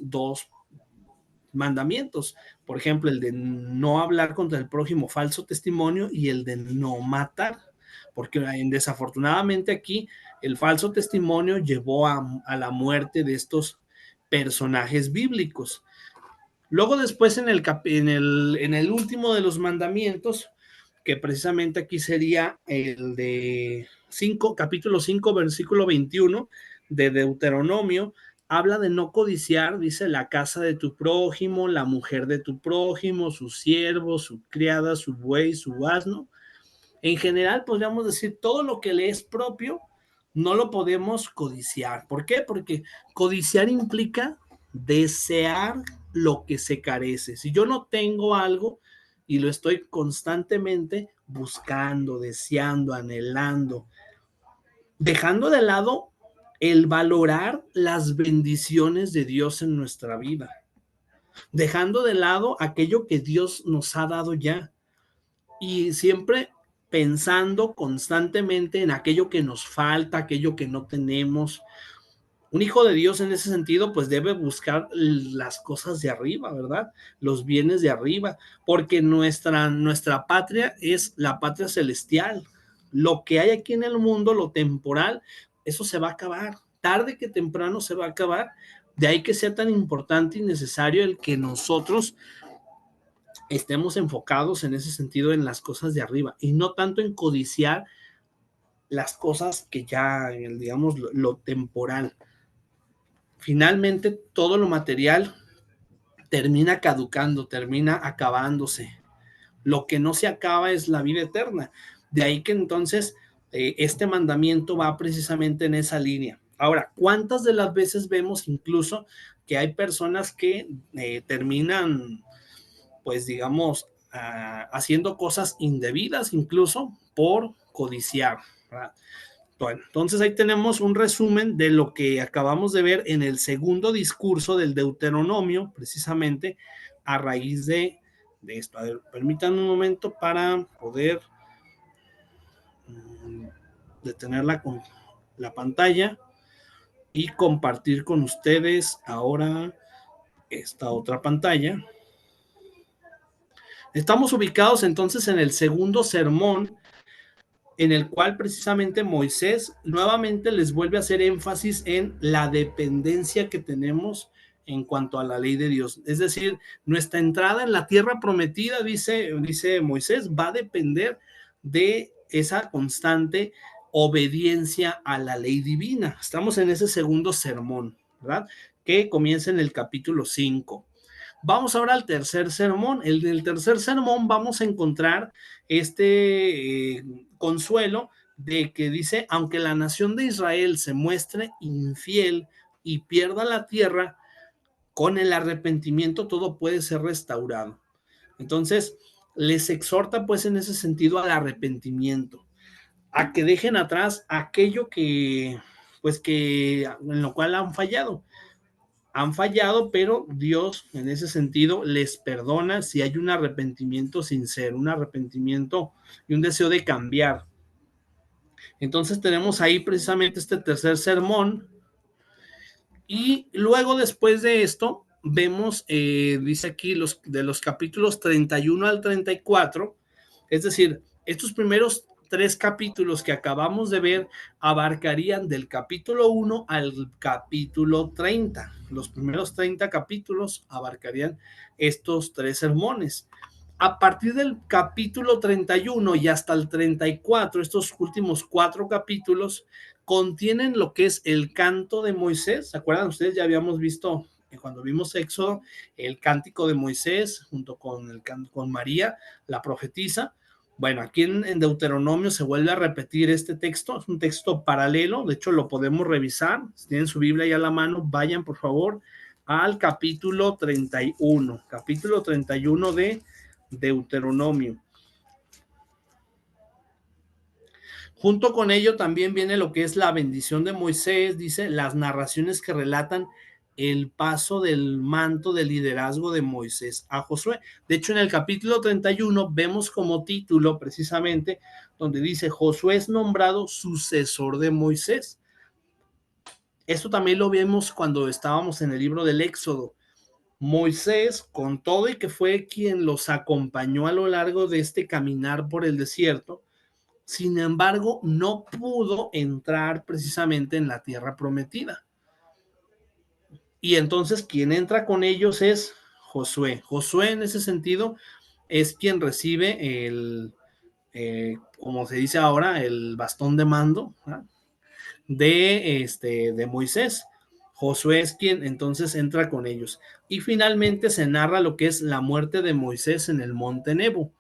mandamientos. Por ejemplo, el de no hablar contra el prójimo falso testimonio y el de no matar, porque desafortunadamente aquí el falso testimonio llevó a la muerte de estos personajes bíblicos. Luego después en el último de los mandamientos, que precisamente aquí sería el de capítulo 5, versículo 21 de Deuteronomio, habla de no codiciar, dice, la casa de tu prójimo, la mujer de tu prójimo, su siervo, su criada, su buey, su asno. En general, podríamos decir, todo lo que le es propio, no lo podemos codiciar. ¿Por qué? Porque codiciar implica desear lo que se carece. Si yo no tengo algo y lo estoy constantemente buscando, deseando, anhelando, dejando de lado el valorar las bendiciones de Dios en nuestra vida, dejando de lado aquello que Dios nos ha dado ya y siempre pensando constantemente en aquello que nos falta, aquello que no tenemos. Un hijo de Dios en ese sentido, pues debe buscar las cosas de arriba, ¿verdad? Los bienes de arriba, porque nuestra patria es la patria celestial. Lo que hay aquí en el mundo, lo temporal, eso se va a acabar. Tarde que temprano se va a acabar. De ahí que sea tan importante y necesario el que nosotros estemos enfocados en ese sentido en las cosas de arriba y no tanto en codiciar las cosas que ya, digamos, lo temporal. Finalmente, todo lo material termina caducando, termina acabándose. Lo que no se acaba es la vida eterna. De ahí que entonces este mandamiento va precisamente en esa línea. Ahora, ¿cuántas de las veces vemos incluso que hay personas que terminan, pues digamos, haciendo cosas indebidas incluso por codiciar, ¿verdad? Bueno, entonces ahí tenemos un resumen de lo que acabamos de ver en el segundo discurso del Deuteronomio, precisamente a raíz de esto. A ver, permítanme un momento para poder detener la pantalla y compartir con ustedes ahora esta otra pantalla. Estamos ubicados entonces en el segundo sermón, en el cual precisamente Moisés nuevamente les vuelve a hacer énfasis en la dependencia que tenemos en cuanto a la ley de Dios. Es decir, nuestra entrada en la tierra prometida, dice Moisés, va a depender de esa constante obediencia a la ley divina. Estamos en ese segundo sermón, ¿verdad? Que comienza en el capítulo 5. Vamos ahora al tercer sermón. Del tercer sermón vamos a encontrar este consuelo de que dice, aunque la nación de Israel se muestre infiel y pierda la tierra, con el arrepentimiento todo puede ser restaurado. Entonces, les exhorta pues en ese sentido al arrepentimiento, a que dejen atrás aquello que, pues que en lo cual han fallado. Han fallado, pero Dios en ese sentido les perdona si hay un arrepentimiento sincero, un arrepentimiento y un deseo de cambiar. Entonces tenemos ahí precisamente este tercer sermón y luego después de esto vemos, dice aquí de los capítulos 31 al 34, es decir, estos primeros 3 capítulos que acabamos de ver abarcarían del capítulo 1 al capítulo 30. Los primeros 30 capítulos abarcarían estos 3 sermones. A partir del capítulo 31 y hasta el 34, estos últimos 4 capítulos contienen lo que es el canto de Moisés. ¿Se acuerdan ustedes? Ya habíamos visto cuando vimos Éxodo el cántico de Moisés junto con María, la profetisa. Bueno, aquí en Deuteronomio se vuelve a repetir este texto, es un texto paralelo, de hecho lo podemos revisar, si tienen su Biblia ya a la mano, vayan por favor al capítulo 31 de Deuteronomio. Junto con ello también viene lo que es la bendición de Moisés, dice, las narraciones que relatan el paso del manto de liderazgo de Moisés a Josué. De hecho, en el capítulo 31 vemos como título precisamente donde dice, Josué es nombrado sucesor de Moisés. Esto también lo vemos cuando estábamos en el libro del Éxodo. Moisés, con todo y que fue quien los acompañó a lo largo de este caminar por el desierto, sin embargo, no pudo entrar precisamente en la tierra prometida. Y entonces quien entra con ellos es Josué. Josué en ese sentido es quien recibe como se dice ahora, el bastón de mando, ¿verdad? de Moisés. Josué es quien entonces entra con ellos. Y finalmente se narra lo que es la muerte de Moisés en el monte Nebo.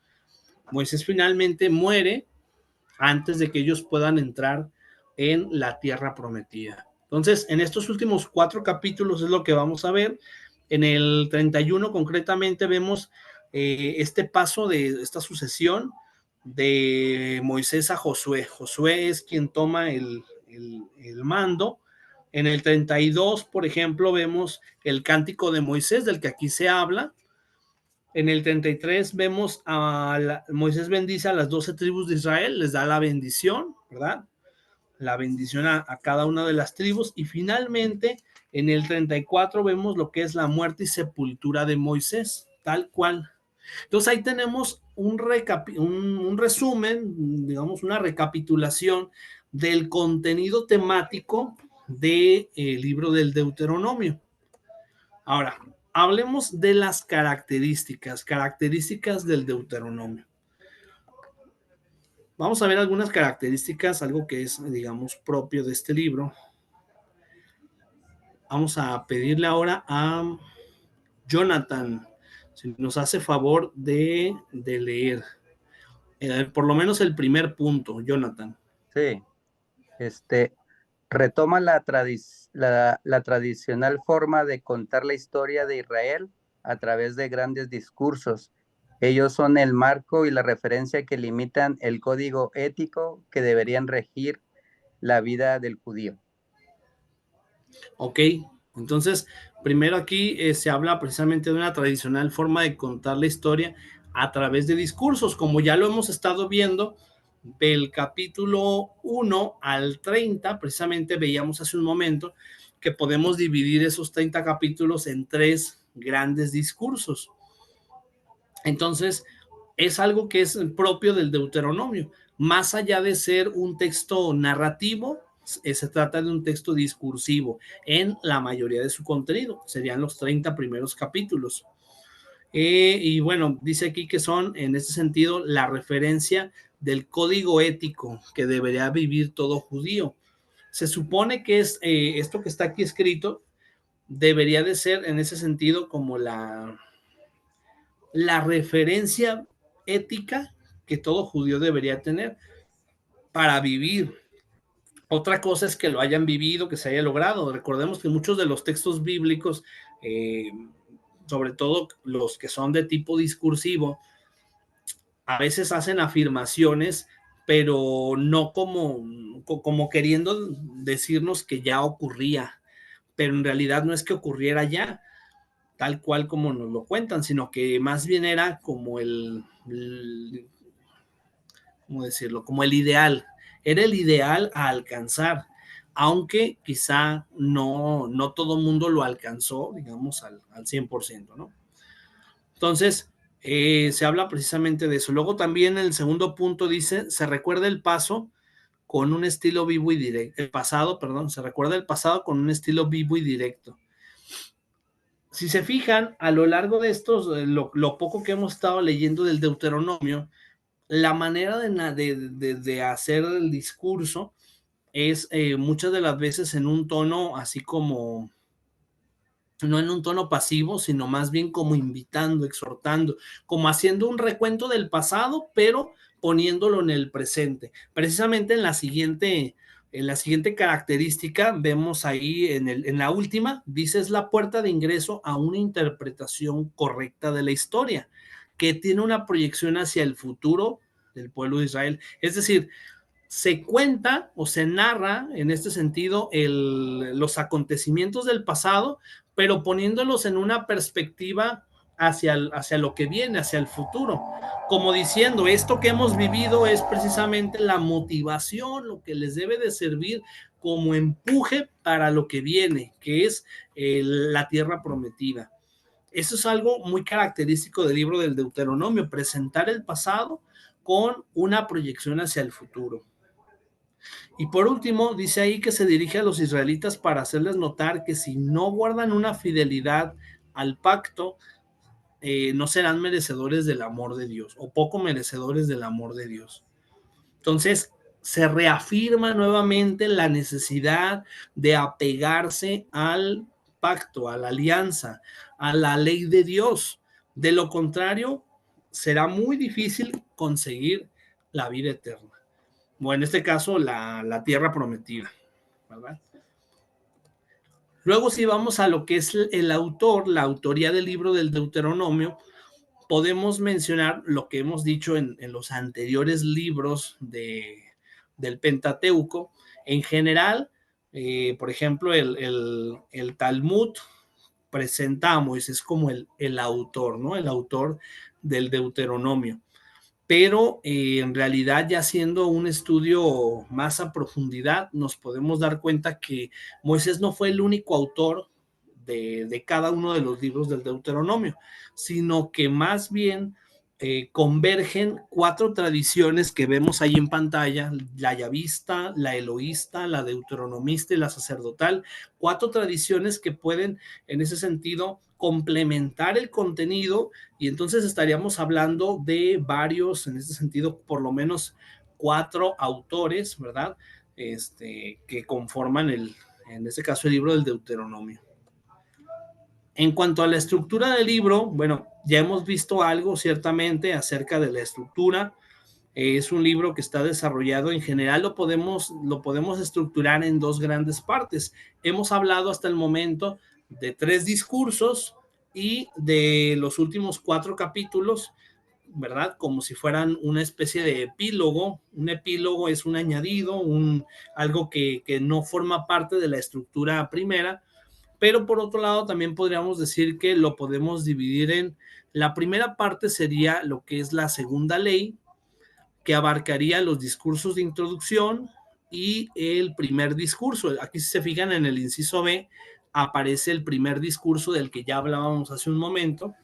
Moisés finalmente muere antes de que ellos puedan entrar en la tierra prometida. Entonces, en estos últimos 4 capítulos es lo que vamos a ver. En el 31 concretamente vemos este paso de esta sucesión de Moisés a Josué. Josué es quien toma el mando. En el 32, por ejemplo, vemos el cántico de Moisés, del que aquí se habla. En el 33 vemos Moisés bendice a las 12 tribus de Israel, les da la bendición, ¿verdad? La bendición a cada una de las tribus. Y finalmente, en el 34 vemos lo que es la muerte y sepultura de Moisés, tal cual. Entonces ahí tenemos un resumen, digamos, una recapitulación del contenido temático del libro del Deuteronomio. Ahora, hablemos de las características del Deuteronomio. Vamos a ver algunas características, algo que es, digamos, propio de este libro. Vamos a pedirle ahora a Jonathan, si nos hace favor de leer, por lo menos el primer punto, Jonathan. Sí, retoma la tradicional forma de contar la historia de Israel a través de grandes discursos. Ellos son el marco y la referencia que limitan el código ético que deberían regir la vida del judío. Ok, entonces, primero aquí se habla precisamente de una tradicional forma de contar la historia a través de discursos, como ya lo hemos estado viendo del capítulo 1 al 30, precisamente veíamos hace un momento que podemos dividir esos 30 capítulos en 3 grandes discursos. Entonces, es algo que es propio del Deuteronomio. Más allá de ser un texto narrativo, se trata de un texto discursivo en la mayoría de su contenido. Serían los 30 primeros capítulos. Y bueno, dice aquí que son, en este sentido, la referencia del código ético que debería vivir todo judío. Se supone que es esto que está aquí escrito, debería de ser en ese sentido como la referencia ética que todo judío debería tener para vivir. Otra cosa es que lo hayan vivido, que se haya logrado. Recordemos que muchos de los textos bíblicos, sobre todo los que son de tipo discursivo, a veces hacen afirmaciones, pero no como queriendo decirnos que ya ocurría, pero en realidad no es que ocurriera ya, tal cual como nos lo cuentan, sino que más bien era como ¿cómo decirlo? Como el ideal, era el ideal a alcanzar, aunque quizá no todo mundo lo alcanzó, digamos, al 100%, ¿no? Entonces, se habla precisamente de eso. Luego también en el segundo punto dice, se recuerda el paso con un estilo vivo y directo, se recuerda el pasado con un estilo vivo y directo. Si se fijan, a lo largo de estos, lo poco que hemos estado leyendo del Deuteronomio, la manera de hacer el discurso es muchas de las veces en un tono así como, no en un tono pasivo, sino más bien como invitando, exhortando, como haciendo un recuento del pasado, pero poniéndolo en el presente. Precisamente en la siguiente característica, vemos ahí en la última, dice, es la puerta de ingreso a una interpretación correcta de la historia, que tiene una proyección hacia el futuro del pueblo de Israel. Es decir, se cuenta o se narra en este sentido los acontecimientos del pasado, pero poniéndolos en una perspectiva hacia lo que viene, hacia el futuro, como diciendo, esto que hemos vivido es precisamente la motivación, lo que les debe de servir como empuje para lo que viene, que es la tierra prometida. Eso es algo muy característico del libro del Deuteronomio, presentar el pasado con una proyección hacia el futuro. Y por último, dice ahí que se dirige a los israelitas para hacerles notar que si no guardan una fidelidad al pacto, no serán merecedores del amor de Dios o poco merecedores del amor de Dios. Entonces, se reafirma nuevamente la necesidad de apegarse al pacto, a la alianza, a la ley de Dios. De lo contrario, será muy difícil conseguir la vida eterna. O en este caso, la tierra prometida, ¿verdad? Luego, si vamos a lo que es el autor, la autoría del libro del Deuteronomio, podemos mencionar lo que hemos dicho en los anteriores libros del Pentateuco. En general, por ejemplo, el Talmud presenta a Moisés como el autor, ¿no? El autor del Deuteronomio. Pero en realidad, ya haciendo un estudio más a profundidad, nos podemos dar cuenta que Moisés no fue el único autor de cada uno de los libros del Deuteronomio, sino que más bien convergen 4 tradiciones que vemos ahí en pantalla: la yavista, la eloísta, la deuteronomista y la sacerdotal. 4 tradiciones que pueden, en ese sentido, complementar el contenido, y entonces estaríamos hablando de varios, en este sentido, por lo menos 4 autores, ¿verdad? Que conforman en este caso, el libro del Deuteronomio. En cuanto a la estructura del libro, bueno, ya hemos visto algo ciertamente acerca de la estructura. Es un libro que está desarrollado, en general lo podemos estructurar en 2 grandes partes. Hemos hablado hasta el momento de 3 discursos y de los últimos 4 capítulos, ¿verdad? Como si fueran una especie de epílogo. Un epílogo es un añadido, algo que no forma parte de la estructura primera. Pero por otro lado, también podríamos decir que lo podemos dividir en la primera parte sería lo que es la segunda ley, que abarcaría los discursos de introducción y el primer discurso. Aquí, si se fijan en el inciso B, aparece el primer discurso del que ya hablábamos hace un momento,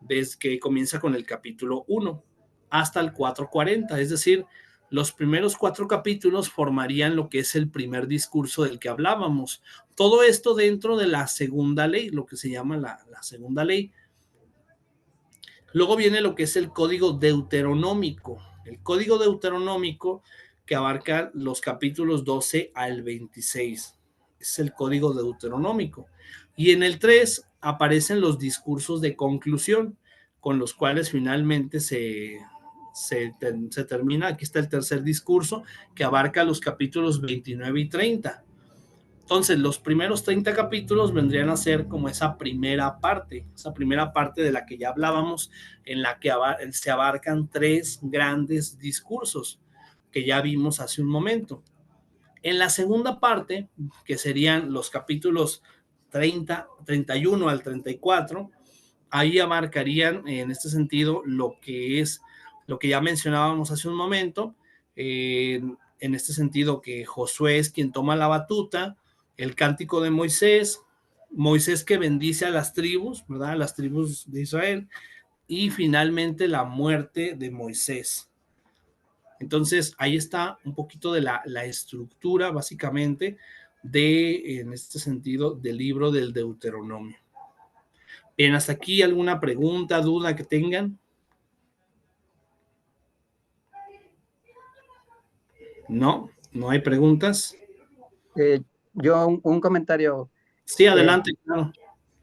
ves que comienza con el capítulo 1 hasta el 440, es decir, los primeros 4 capítulos formarían lo que es el primer discurso del que hablábamos. Todo esto dentro de la segunda ley, lo que se llama la segunda ley. Luego viene lo que es el código deuteronómico. El código deuteronómico, que abarca los capítulos 12 al 26. Es el código deuteronómico. Y en el 3 aparecen los discursos de conclusión, con los cuales finalmente se termina. Aquí está el tercer discurso, que abarca los capítulos 29 y 30. Entonces, los primeros 30 capítulos vendrían a ser como esa primera parte de la que ya hablábamos, en la que se abarcan 3 grandes discursos que ya vimos hace un momento. En la segunda parte, que serían los capítulos 31 al 34, ahí abarcarían en este sentido lo que ya mencionábamos hace un momento, en este sentido, que Josué es quien toma la batuta, el cántico de Moisés que bendice a las tribus, ¿verdad? A las tribus de Israel, y finalmente la muerte de Moisés. Entonces, ahí está un poquito de la estructura, básicamente, en este sentido, del libro del Deuteronomio. Bien, hasta aquí, ¿alguna pregunta, duda que tengan? No hay preguntas. Yo un comentario. Sí, adelante, claro.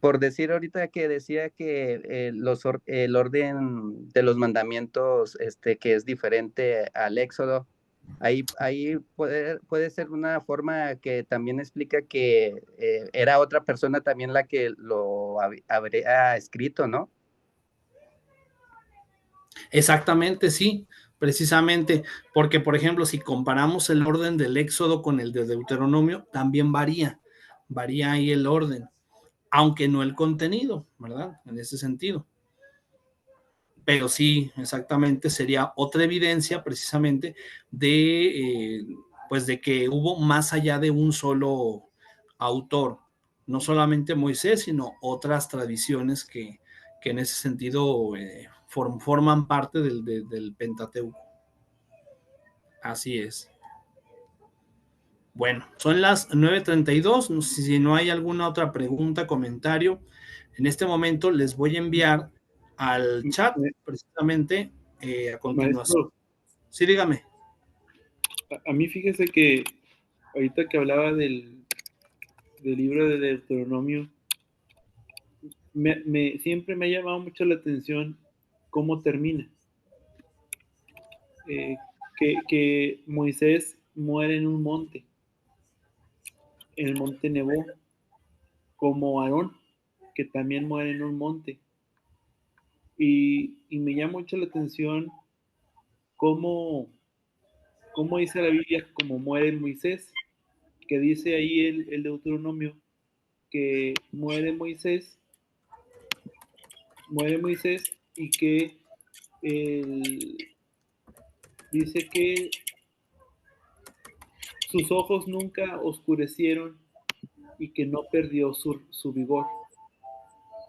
Por decir ahorita que decía que el orden de los mandamientos que es diferente al Éxodo, ahí puede ser una forma que también explica que era otra persona también la que lo habría escrito, ¿no? Exactamente, sí. precisamente porque, por ejemplo, si comparamos el orden del Éxodo con el de Deuteronomio, también varía ahí el orden, aunque no el contenido, ¿verdad? En ese sentido. Pero sí, exactamente, sería otra evidencia precisamente pues de que hubo más allá de un solo autor, no solamente Moisés, sino otras tradiciones que en ese sentido forman parte del Pentateuco. Así es. Bueno, son las 9:32. No sé si no hay alguna otra pregunta, comentario. En este momento les voy a enviar al chat precisamente a continuación. Maestro, Sí, dígame. a mí fíjese que ahorita que hablaba del libro de Deuteronomio, siempre me ha llamado mucho la atención cómo termina. Que Moisés muere en un monte, en el monte Nebo, como Aarón, que también muere en un monte. Y me llama mucho la atención cómo dice la Biblia, cómo muere Moisés, que dice ahí el Deuteronomio, que muere Moisés y que dice que sus ojos nunca oscurecieron y que no perdió su vigor.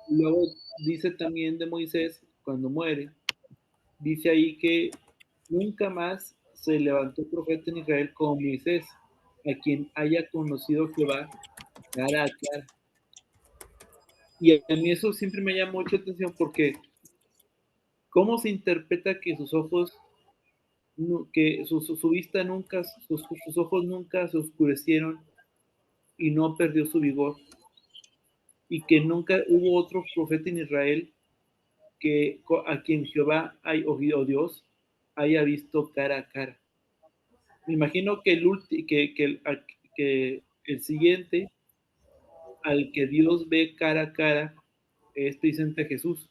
Luego dice también de Moisés, cuando muere, dice ahí que nunca más se levantó profeta en Israel como Moisés, a quien haya conocido Jehová cara a cara. Y a mí eso siempre me llama mucha atención porque cómo se interpreta que sus ojos, que su vista nunca, sus ojos nunca se oscurecieron y no perdió su vigor, y que nunca hubo otro profeta en Israel que a quien Jehová o Dios haya visto cara a cara. Me imagino que el siguiente al que Dios ve cara a cara es precisamente Jesús,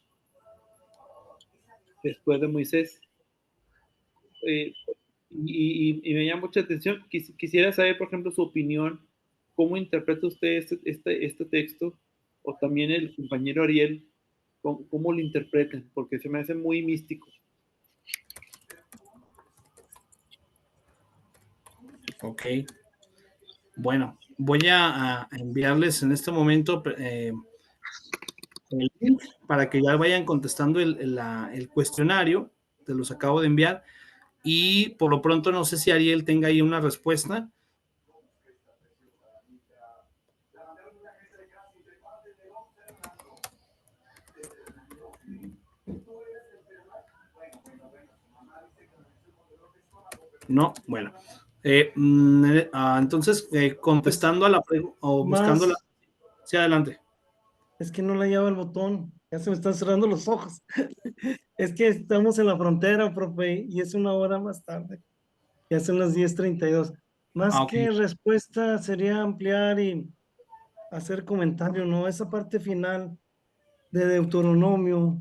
después de Moisés. Y me llama mucha atención. Quisiera saber, por ejemplo, su opinión. ¿Cómo interpreta usted este texto? O también el compañero Ariel, ¿cómo lo interpretan? Porque se me hace muy místico. Ok. Bueno, voy a enviarles en este momento el link para que ya vayan contestando el cuestionario. Te los acabo de enviar. Y por lo pronto no sé si Ariel tenga ahí una respuesta. No, bueno. Entonces, contestando a la pregunta o buscando la... Sí, adelante. Es que no le lleva el botón, ya se me están cerrando los ojos. Es que estamos en la frontera, profe, y es una hora más tarde. Ya son las 10:32. Más Okay. que respuesta sería ampliar y hacer comentario, ¿no? Esa parte final de Deuteronomio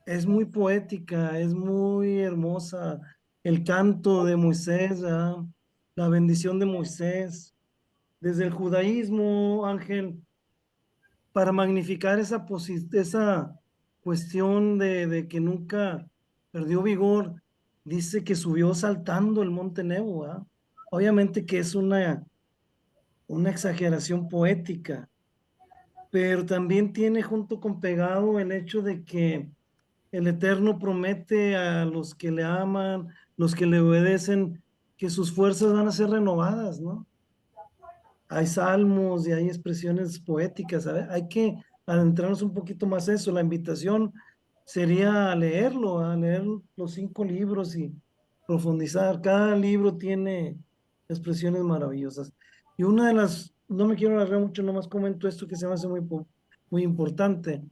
es muy poética, es muy hermosa. El canto de Moisés, ¿verdad? La bendición de Moisés. Desde el judaísmo, Ángel, para magnificar esa cuestión de que nunca perdió vigor, dice que subió saltando el monte Nebo, ¿verdad? Obviamente que es una exageración poética, pero también tiene junto con pegado el hecho de que el Eterno promete a los que le aman, los que le obedecen, que sus fuerzas van a ser renovadas, ¿no? Hay salmos y hay expresiones poéticas, ¿sabes? Hay que adentrarnos un poquito más eso. La invitación sería a leerlo, a leer los 5 libros y profundizar. Cada libro tiene expresiones maravillosas. Y una de las, no me quiero alargar mucho, nomás comento esto que se me hace muy importante,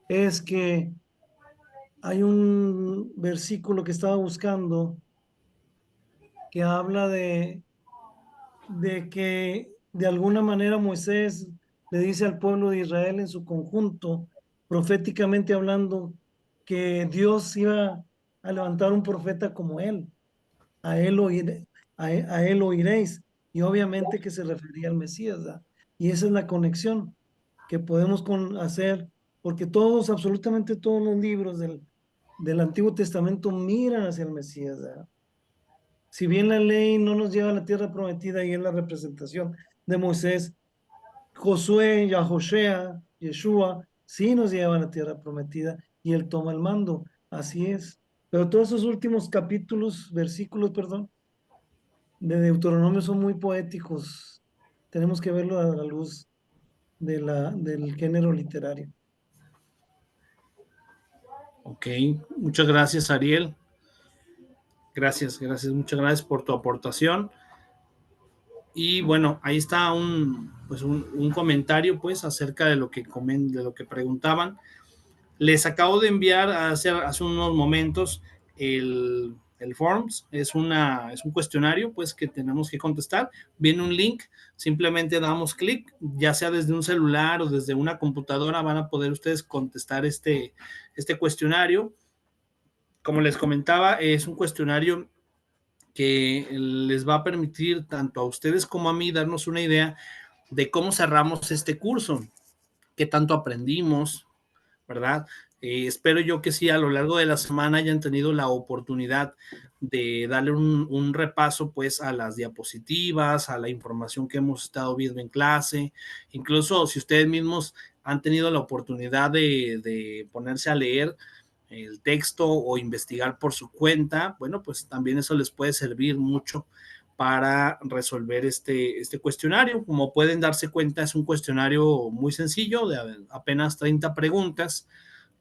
es que hay un versículo que estaba buscando que habla de que de alguna manera Moisés le dice al pueblo de Israel en su conjunto, proféticamente hablando, que Dios iba a levantar un profeta como él. a él, a él oiréis. Y obviamente que se refería al Mesías, ¿verdad? Y esa es la conexión que podemos hacer, porque todos, absolutamente todos los libros del Antiguo Testamento miran hacia el Mesías, ¿verdad? Si bien la ley no nos lleva a la tierra prometida y es la representación de Moisés, Josué, Yahoshua, Yeshua, sí nos lleva a la tierra prometida y él toma el mando, así es. Pero todos esos últimos capítulos, versículos, perdón, de Deuteronomio son muy poéticos. Tenemos que verlo a la luz del género literario. Ok, muchas gracias, Ariel. Gracias, muchas gracias por tu aportación. Y bueno, ahí está un comentario pues acerca de lo que preguntaban. Les acabo de enviar hace unos momentos el Forms, es un cuestionario pues que tenemos que contestar. Viene un link, simplemente damos clic, ya sea desde un celular o desde una computadora, van a poder ustedes contestar este cuestionario. Como les comentaba, es un cuestionario que les va a permitir tanto a ustedes como a mí darnos una idea de cómo cerramos este curso, qué tanto aprendimos, ¿verdad? Espero yo que sí, a lo largo de la semana hayan tenido la oportunidad de darle un repaso pues a las diapositivas, a la información que hemos estado viendo en clase, incluso si ustedes mismos han tenido la oportunidad de ponerse a leer el texto o investigar por su cuenta, bueno, pues también eso les puede servir mucho para resolver este cuestionario. Como pueden darse cuenta, es un cuestionario muy sencillo, de apenas 30 preguntas,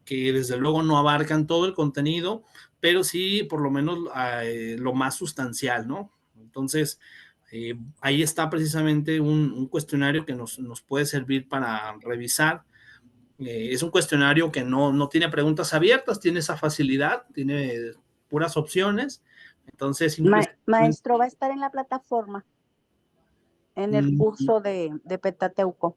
que desde luego no abarcan todo el contenido, pero sí por lo menos lo más sustancial, ¿no? Entonces, ahí está precisamente un cuestionario que nos puede servir para revisar. Es un cuestionario que no tiene preguntas abiertas, tiene esa facilidad, tiene puras opciones. Entonces, Maestro, ¿va a estar en la plataforma en el curso de Pentateuco?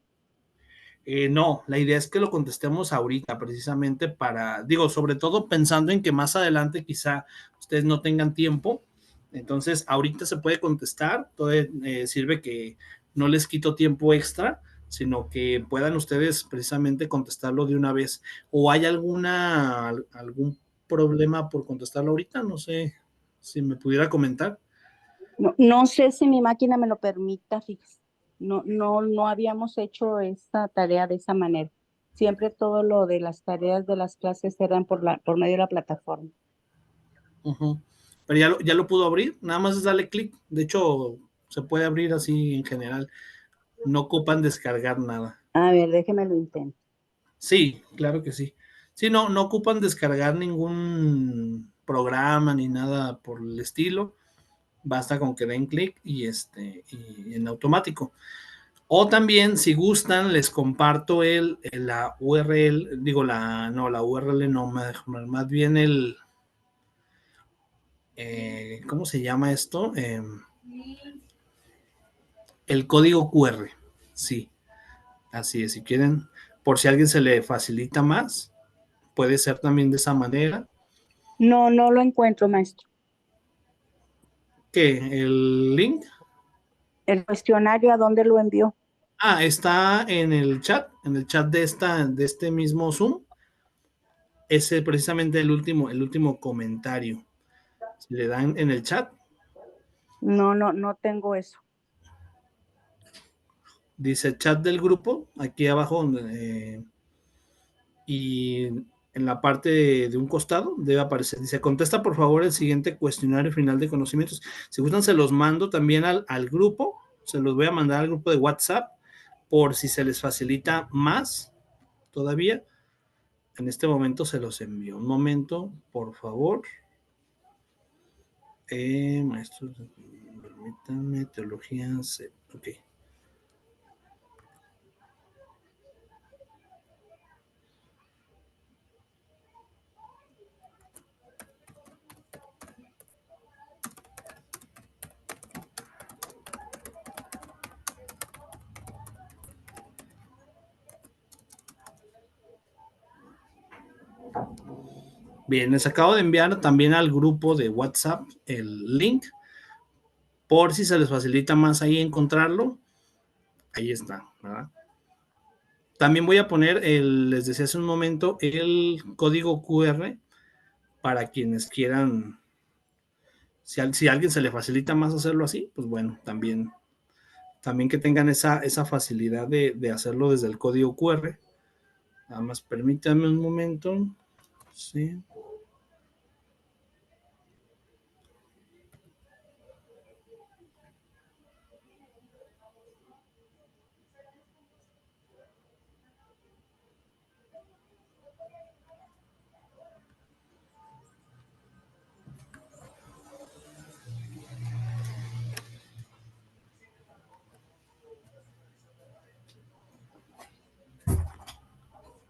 No, la idea es que lo contestemos ahorita, precisamente digo, sobre todo pensando en que más adelante quizá ustedes no tengan tiempo. Entonces, ahorita se puede contestar, todo sirve que no les quito tiempo extra, sino que puedan ustedes precisamente contestarlo de una vez. ¿O hay algún problema por contestarlo ahorita? No sé si me pudiera comentar. No sé si mi máquina me lo permita, fíjese. No habíamos hecho esta tarea de esa manera. Siempre todo lo de las tareas de las clases eran por medio de la plataforma. Uh-huh. Pero ya lo pudo abrir, nada más es darle clic. De hecho, se puede abrir así en general. No ocupan descargar nada. A ver, déjeme lo intento. Sí, claro que sí. Sí, no ocupan descargar ningún programa ni nada por el estilo. Basta con que den clic y en automático. O también, si gustan, les comparto la URL, digo, la URL no, más bien ¿cómo se llama esto? El código QR. Sí, así es. Si quieren, por si a alguien se le facilita más, puede ser también de esa manera. No lo encuentro, maestro. ¿Qué? ¿El link? El cuestionario, ¿a dónde lo envió? Está en el chat de este mismo Zoom. Ese precisamente el último comentario. Si le dan en el chat. No tengo eso. Dice chat del grupo, aquí abajo, y en la parte de un costado debe aparecer. Dice, contesta por favor el siguiente cuestionario final de conocimientos. Si gustan, se los mando también al grupo. Se los voy a mandar al grupo de WhatsApp por si se les facilita más todavía. En este momento se los envío. Un momento, por favor. Maestro, permítanme, teología, ok. Bien, les acabo de enviar también al grupo de WhatsApp el link, por si se les facilita más ahí encontrarlo. Ahí está, ¿verdad? También voy a poner, les decía hace un momento, el código QR para quienes quieran, si a alguien se le facilita más hacerlo así, pues bueno, también que tengan esa facilidad de hacerlo desde el código QR. Nada más permítanme un momento. Sí.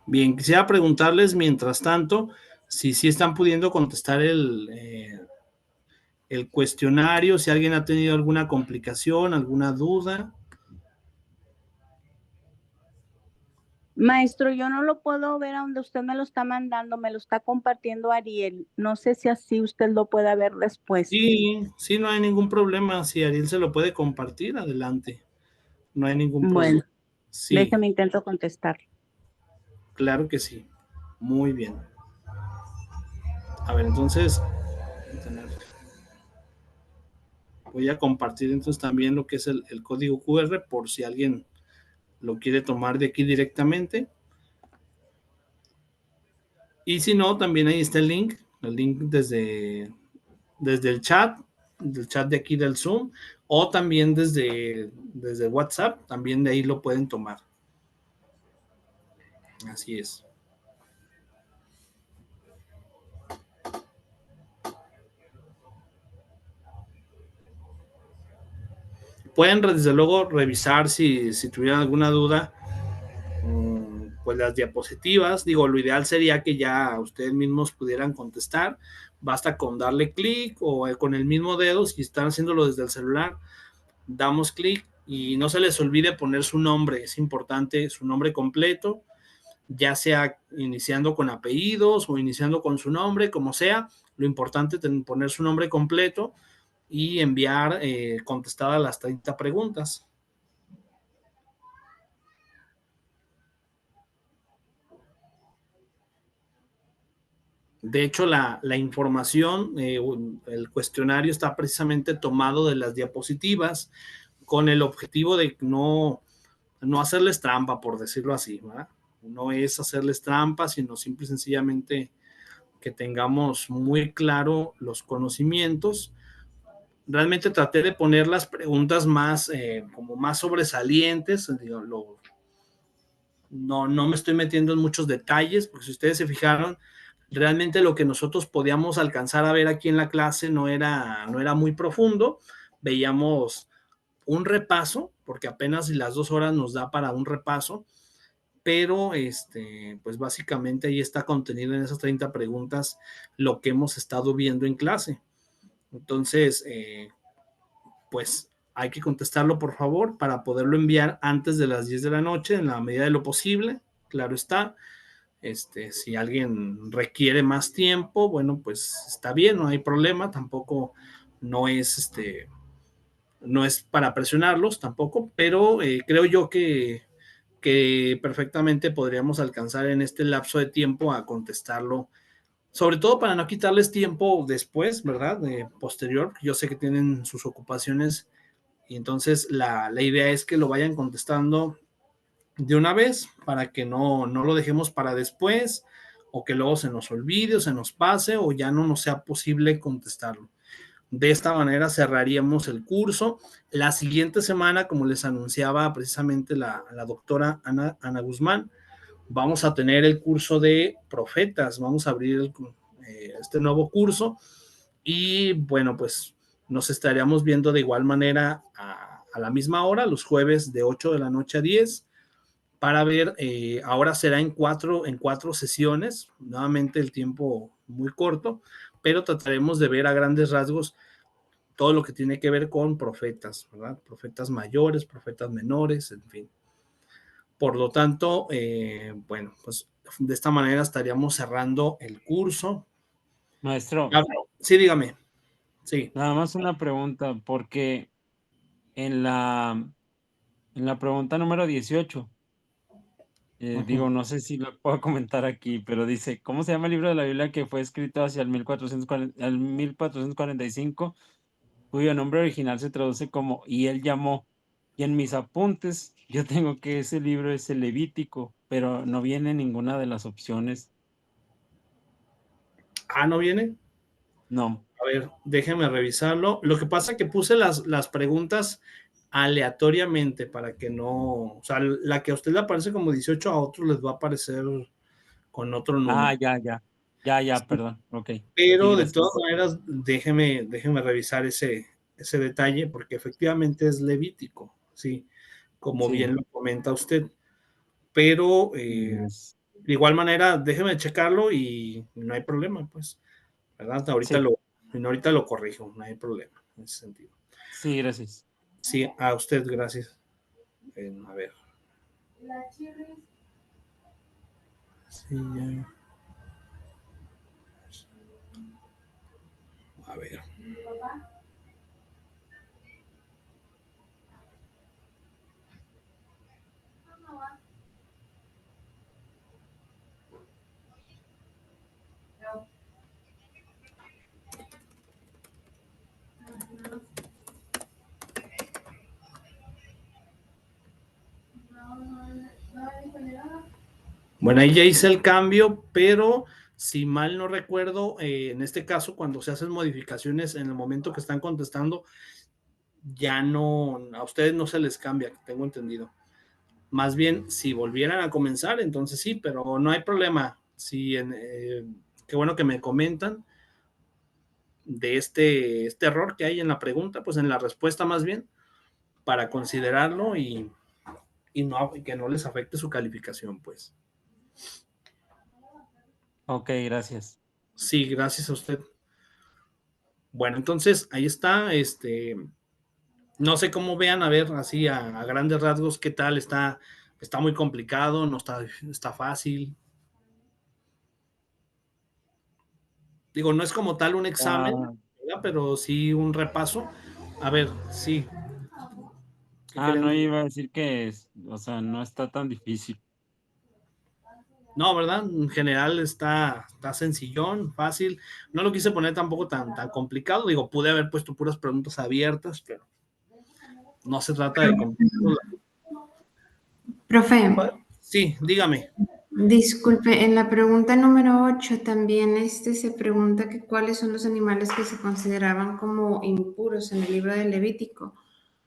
Bien, quisiera preguntarles mientras tanto si sí están pudiendo contestar el cuestionario, si alguien ha tenido alguna complicación, alguna duda. Maestro, yo no lo puedo ver a donde usted me lo está mandando, me lo está compartiendo Ariel. No sé si así usted lo pueda ver después. Sí, sí, no hay ningún problema. Si Ariel se lo puede compartir, adelante. No hay ningún Bueno, problema. Sí, déjeme intento contestar. claro que sí. Muy bien. A ver, entonces, voy a compartir entonces también lo que es el código QR por si alguien lo quiere tomar de aquí directamente. Y si no, también ahí está el link desde el chat, del chat de aquí del Zoom, o también desde WhatsApp, también de ahí lo pueden tomar. Así es. Pueden desde luego revisar si tuvieran alguna duda, pues las diapositivas. Digo, lo ideal sería que ya ustedes mismos pudieran contestar. Basta con darle clic o con el mismo dedo, si están haciéndolo desde el celular, damos clic y no se les olvide poner su nombre. Es importante su nombre completo, ya sea iniciando con apellidos o iniciando con su nombre, como sea. Lo importante es poner su nombre completo y enviar contestadas las 30 preguntas. De hecho, la información, el cuestionario está precisamente tomado de las diapositivas con el objetivo de no hacerles trampa, por decirlo así, ¿verdad? No es hacerles trampa, sino simple y sencillamente que tengamos muy claro los conocimientos. Realmente traté de poner las preguntas más, como más sobresalientes, digo, no me estoy metiendo en muchos detalles, porque si ustedes se fijaron, realmente lo que nosotros podíamos alcanzar a ver aquí en la clase no era muy profundo. Veíamos un repaso, porque apenas las 2 horas nos da para un repaso, pero pues básicamente ahí está contenido en esas 30 preguntas lo que hemos estado viendo en clase. Entonces, pues hay que contestarlo por favor para poderlo enviar antes de las 10 de la noche en la medida de lo posible, claro está. Si alguien requiere más tiempo, bueno, pues está bien, no hay problema, tampoco no es no es para presionarlos tampoco, pero creo yo que perfectamente podríamos alcanzar en este lapso de tiempo a contestarlo, sobre todo para no quitarles tiempo después, ¿verdad? Posterior, yo sé que tienen sus ocupaciones y entonces la idea es que lo vayan contestando de una vez para que no lo dejemos para después o que luego se nos olvide o se nos pase o ya no nos sea posible contestarlo. De esta manera cerraríamos el curso. La siguiente semana, como les anunciaba precisamente la doctora Ana Guzmán, vamos a tener el curso de profetas, vamos a abrir este nuevo curso y bueno, pues nos estaríamos viendo de igual manera a la misma hora, los jueves de 8 de la noche a 10, para ver, ahora será en cuatro sesiones, nuevamente el tiempo muy corto, pero trataremos de ver a grandes rasgos todo lo que tiene que ver con profetas, ¿verdad? Profetas mayores, profetas menores, en fin. Por lo tanto, bueno, pues de esta manera estaríamos cerrando el curso. Maestro, Sí, dígame. Sí. nada más una pregunta, porque en la pregunta número 18, digo, no sé si lo puedo comentar aquí, pero dice, ¿cómo se llama el libro de la Biblia que fue escrito hacia el 1445, cuyo nombre original se traduce como "y él llamó"? Y en mis apuntes yo tengo que ese libro es el Levítico, pero no viene ninguna de las opciones. ¿No viene? No. A ver, déjeme revisarlo. Lo que pasa es que puse las preguntas aleatoriamente para que no, o sea, la que a usted le aparece como 18, a otros les va a aparecer con otro número. Ya, perdón. Ok. Sí, Pero de todas gracias. maneras, déjeme revisar ese detalle, porque efectivamente es Levítico, sí, como Sí. bien lo comenta usted. Pero Yes. de igual manera, déjeme checarlo y no hay problema, pues, ¿verdad? Sí, Ahorita lo corrijo, no hay problema en ese sentido. sí, gracias. Sí, a usted, gracias. A ver. Sí, ya. A ver. Bueno, ahí ya hice el cambio, pero si mal no recuerdo, en este caso, cuando se hacen modificaciones en el momento que están contestando, ya no, a ustedes no se les cambia, tengo entendido. Más bien, si volvieran a comenzar, entonces sí, pero no hay problema. Sí, qué bueno que me comentan de este error que hay en la pregunta, pues en la respuesta más bien, para considerarlo y que no les afecte su calificación, pues. Ok, gracias. Sí, gracias a usted. Bueno, entonces ahí está, no sé cómo vean, a ver, así a grandes rasgos, qué tal, está muy complicado, no está fácil. Digo, no es como tal un examen, Ah, ¿verdad? Pero sí un repaso. A ver, sí. ¿Qué querían no decir? iba a decir que o sea, no está tan difícil. No, ¿verdad? En general está sencillón, fácil. No lo quise poner tampoco tan complicado. Digo, pude haber puesto puras preguntas abiertas, pero no se trata de complicarlo. Profe, Sí, dígame. disculpe, en la pregunta número 8 también se pregunta que cuáles son los animales que se consideraban como impuros en el libro de Levítico,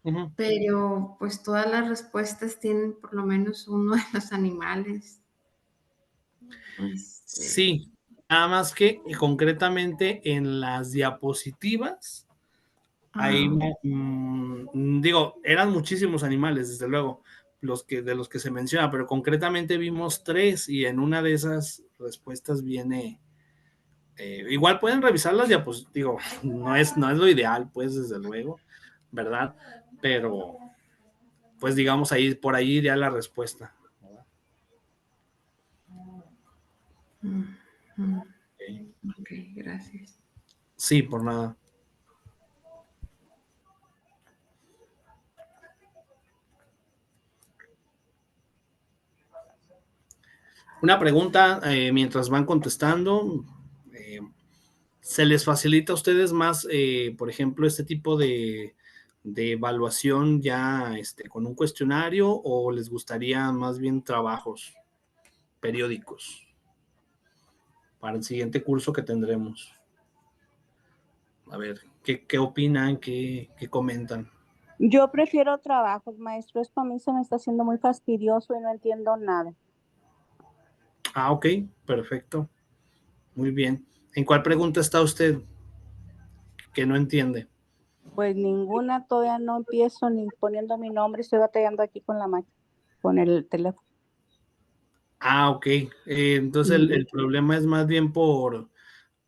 Ujú. pero pues todas las respuestas tienen por lo menos uno de los animales. Sí, nada más que concretamente en las diapositivas, ahí Ah, digo, eran muchísimos animales, desde luego, de los que se menciona, pero concretamente vimos 3 y en una de esas respuestas viene, igual pueden revisar las diapositivas, digo, no es lo ideal, pues, desde luego, ¿verdad? Pero, pues, digamos, ahí, por ahí iría la respuesta. ok, gracias. Sí, por nada. Una pregunta mientras van contestando. eh, ¿Se les facilita a ustedes más, por ejemplo, este tipo de evaluación ya con un cuestionario o les gustaría más bien trabajos periódicos para el siguiente curso que tendremos? A ver, ¿qué opinan? ¿Qué comentan? Yo prefiero trabajos, maestro. Esto a mí se me está haciendo muy fastidioso y no entiendo nada. Ok, perfecto. Muy bien. ¿En cuál pregunta está usted que no entiende? Pues ninguna, todavía no empiezo ni poniendo mi nombre, estoy batallando aquí con la máquina, con el teléfono. Ok. Entonces el Ujú. problema es más bien por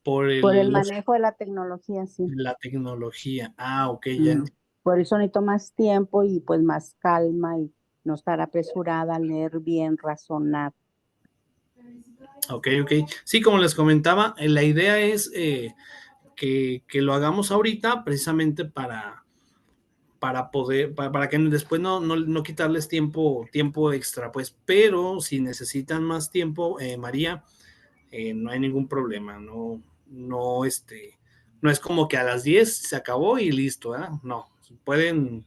Por el manejo de la tecnología, sí. la tecnología. Ok, ya Mm. entiendo. Por eso necesito más tiempo y pues más calma y no estar apresurada, leer bien, razonar. Ok. Sí, como les comentaba, la idea es que lo hagamos ahorita precisamente para poder, para que después no quitarles tiempo extra, pues, pero si necesitan más tiempo, María, no hay ningún problema, no es como que a las 10 se acabó y listo, ¿eh? No, podrían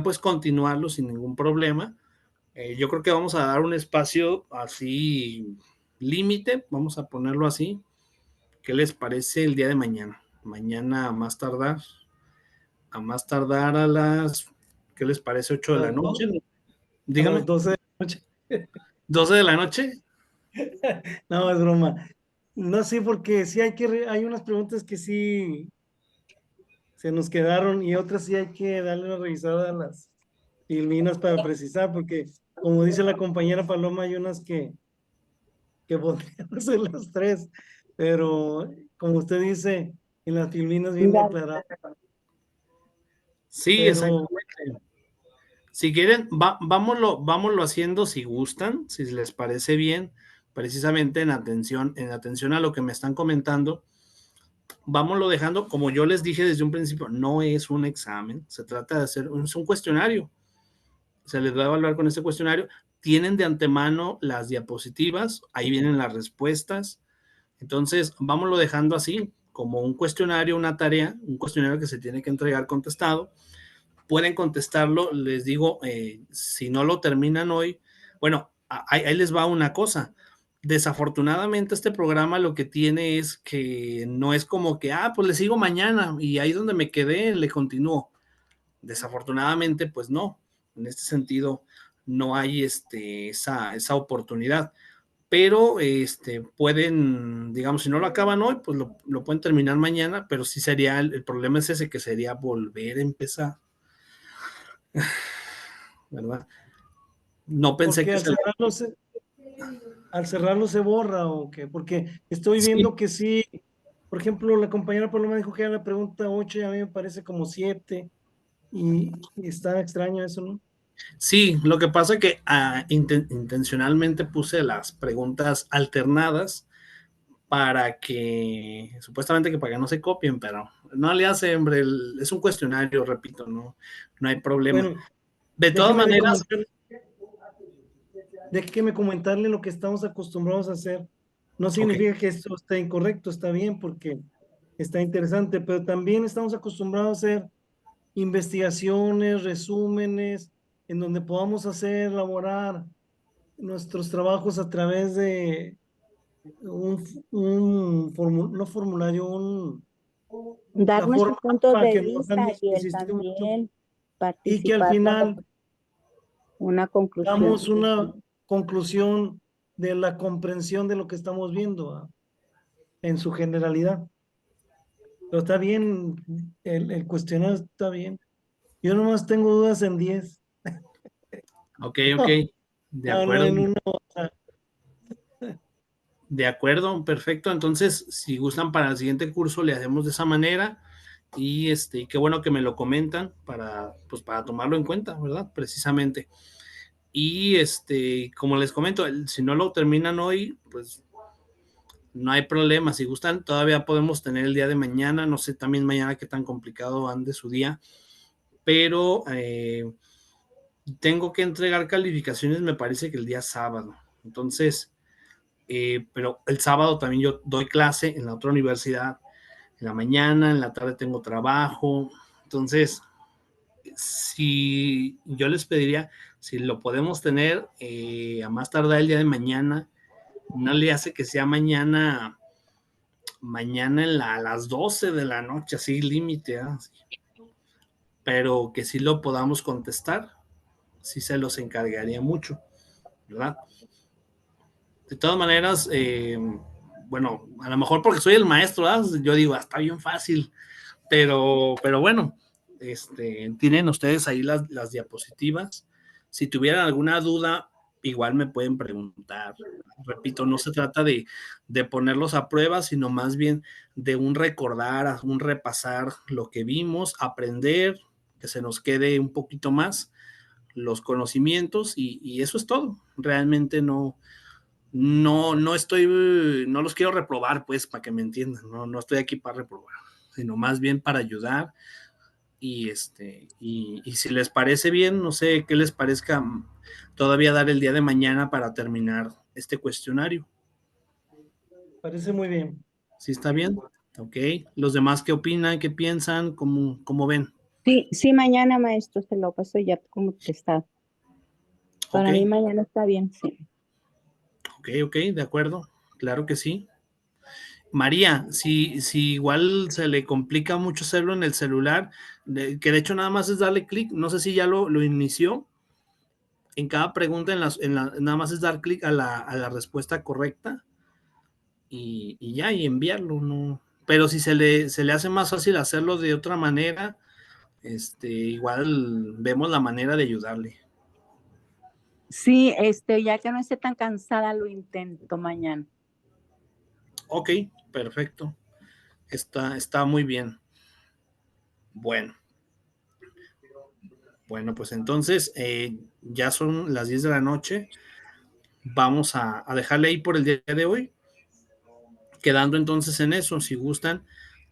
pues continuarlo sin ningún problema. Yo creo que vamos a dar un espacio así límite, vamos a ponerlo así. ¿Qué les parece el día de mañana? Mañana a más tardar a las, ¿qué les parece? 8 de la noche. A las Dígame, 12 de la noche. 12 de la noche. No, es broma. No, sí, porque sí hay unas preguntas que sí se nos quedaron y otras sí hay que darle una revisada a las filminas para precisar, porque como dice la compañera Paloma, hay unas que podrían ser las tres, pero como usted dice, en las filminas viene aclarado. Sí, Pero exactamente. Si quieren, vámonos haciendo si gustan, si les parece bien, precisamente en atención a lo que me están comentando, vámonos dejando, como yo les dije desde un principio, no es un examen, se trata de es un cuestionario, se les va a evaluar con ese cuestionario, tienen de antemano las diapositivas, ahí vienen las respuestas, entonces vámonos dejando así, como un cuestionario, una tarea, un cuestionario que se tiene que entregar contestado, pueden contestarlo, les digo, si no lo terminan hoy, bueno, ahí les va una cosa. Desafortunadamente este programa lo que tiene es que no es como que, pues le sigo mañana y ahí donde me quedé le continúo. Desafortunadamente, pues no. En este sentido, no hay esa oportunidad. Pero pueden, digamos, si no lo acaban hoy, pues lo pueden terminar mañana, pero sí sería, el problema es ese, que sería volver a empezar. ¿Verdad? No pensé porque que al cerrarlo se borra o qué, porque estoy sí, viendo que sí, por ejemplo, la compañera Paloma dijo que era la pregunta 8 y a mí me parece como 7 y está extraño eso, ¿no? sí, lo que pasa es que intencionalmente puse las preguntas alternadas para que, supuestamente que para que no se copien, pero no le hace, hombre, es un cuestionario, repito, no hay problema. Bueno, De todas déjeme de maneras, comentar, déjeme comentarle lo que estamos acostumbrados a hacer. No ok, significa que esto esté incorrecto, está bien porque está interesante, pero también estamos acostumbrados a hacer investigaciones, resúmenes, en donde podamos hacer, elaborar nuestros trabajos a través de no formulario, Dar la nuestro forma punto de que nos han vista y él insistido mucho también y que al participar con final una conclusión. damos una conclusión de la comprensión de lo que estamos viendo, en su generalidad. Pero está bien, el cuestionario está bien. Yo nomás tengo dudas en 10. ok, de No, no, acuerdo, en uno. de acuerdo, perfecto. Entonces, si gustan para el siguiente curso, le hacemos de esa manera. Y qué bueno que me lo comentan pues para tomarlo en cuenta, ¿verdad? Precisamente. Y como les comento, si no lo terminan hoy, pues no hay problema. Si gustan, todavía podemos tener el día de mañana. No sé también mañana qué tan complicado ande su día, pero tengo que entregar calificaciones, me parece que el día sábado. Entonces, pero el sábado también yo doy clase en la otra universidad. En la mañana, en la tarde tengo trabajo. Entonces, si yo les pediría, si lo podemos tener a más tardar el día de mañana, no le hace que sea mañana a las 12 de la noche, así límite, ¿eh? Pero que sí lo podamos contestar, sí se los encargaría mucho, ¿verdad? De todas maneras, bueno, a lo mejor porque soy el maestro, ¿verdad? Yo digo, está bien fácil, pero bueno, tienen ustedes ahí las diapositivas. Si tuvieran alguna duda, igual me pueden preguntar. Repito, no se trata de ponerlos a prueba, sino más bien de un recordar, un repasar lo que vimos, aprender, que se nos quede un poquito más los conocimientos y eso es todo. Realmente no no los quiero reprobar, pues, para que me entiendan, no estoy aquí para reprobar, sino más bien para ayudar. Y y si les parece bien, no sé qué les parezca todavía dar el día de mañana para terminar este cuestionario. Parece muy bien. ¿Sí está bien? Ok. ¿Los demás qué opinan? ¿Qué piensan? ¿Cómo ven? Sí, sí, mañana, maestro, se lo paso ya como que está. Ok, Para mí mañana está bien, sí. ok, de acuerdo. Claro que sí. María, si igual se le complica mucho hacerlo en el celular, que de hecho nada más es darle clic, no sé si ya lo inició, en cada pregunta nada más es dar clic a la respuesta correcta y ya, y enviarlo, ¿no? Pero si se le hace más fácil hacerlo de otra manera, igual vemos la manera de ayudarle. Sí, ya que no esté tan cansada, lo intento mañana. Ok, perfecto. Está muy bien. Bueno, pues entonces ya son las 10 de la noche. Vamos a dejarle ahí por el día de hoy, quedando entonces en eso, si gustan.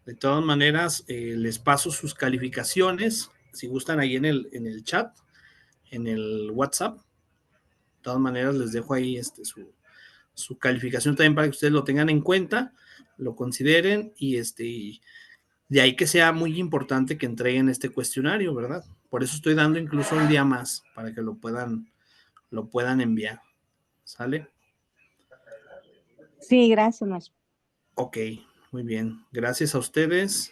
De todas maneras, les paso sus calificaciones, si gustan ahí en el chat, en el WhatsApp. De todas maneras, les dejo ahí su calificación también para que ustedes lo tengan en cuenta, lo consideren y de ahí que sea muy importante que entreguen este cuestionario, ¿verdad? Por eso estoy dando incluso un día más para que lo puedan enviar. ¿Sale? Sí, gracias, maestro. Ok, muy bien. Gracias a ustedes.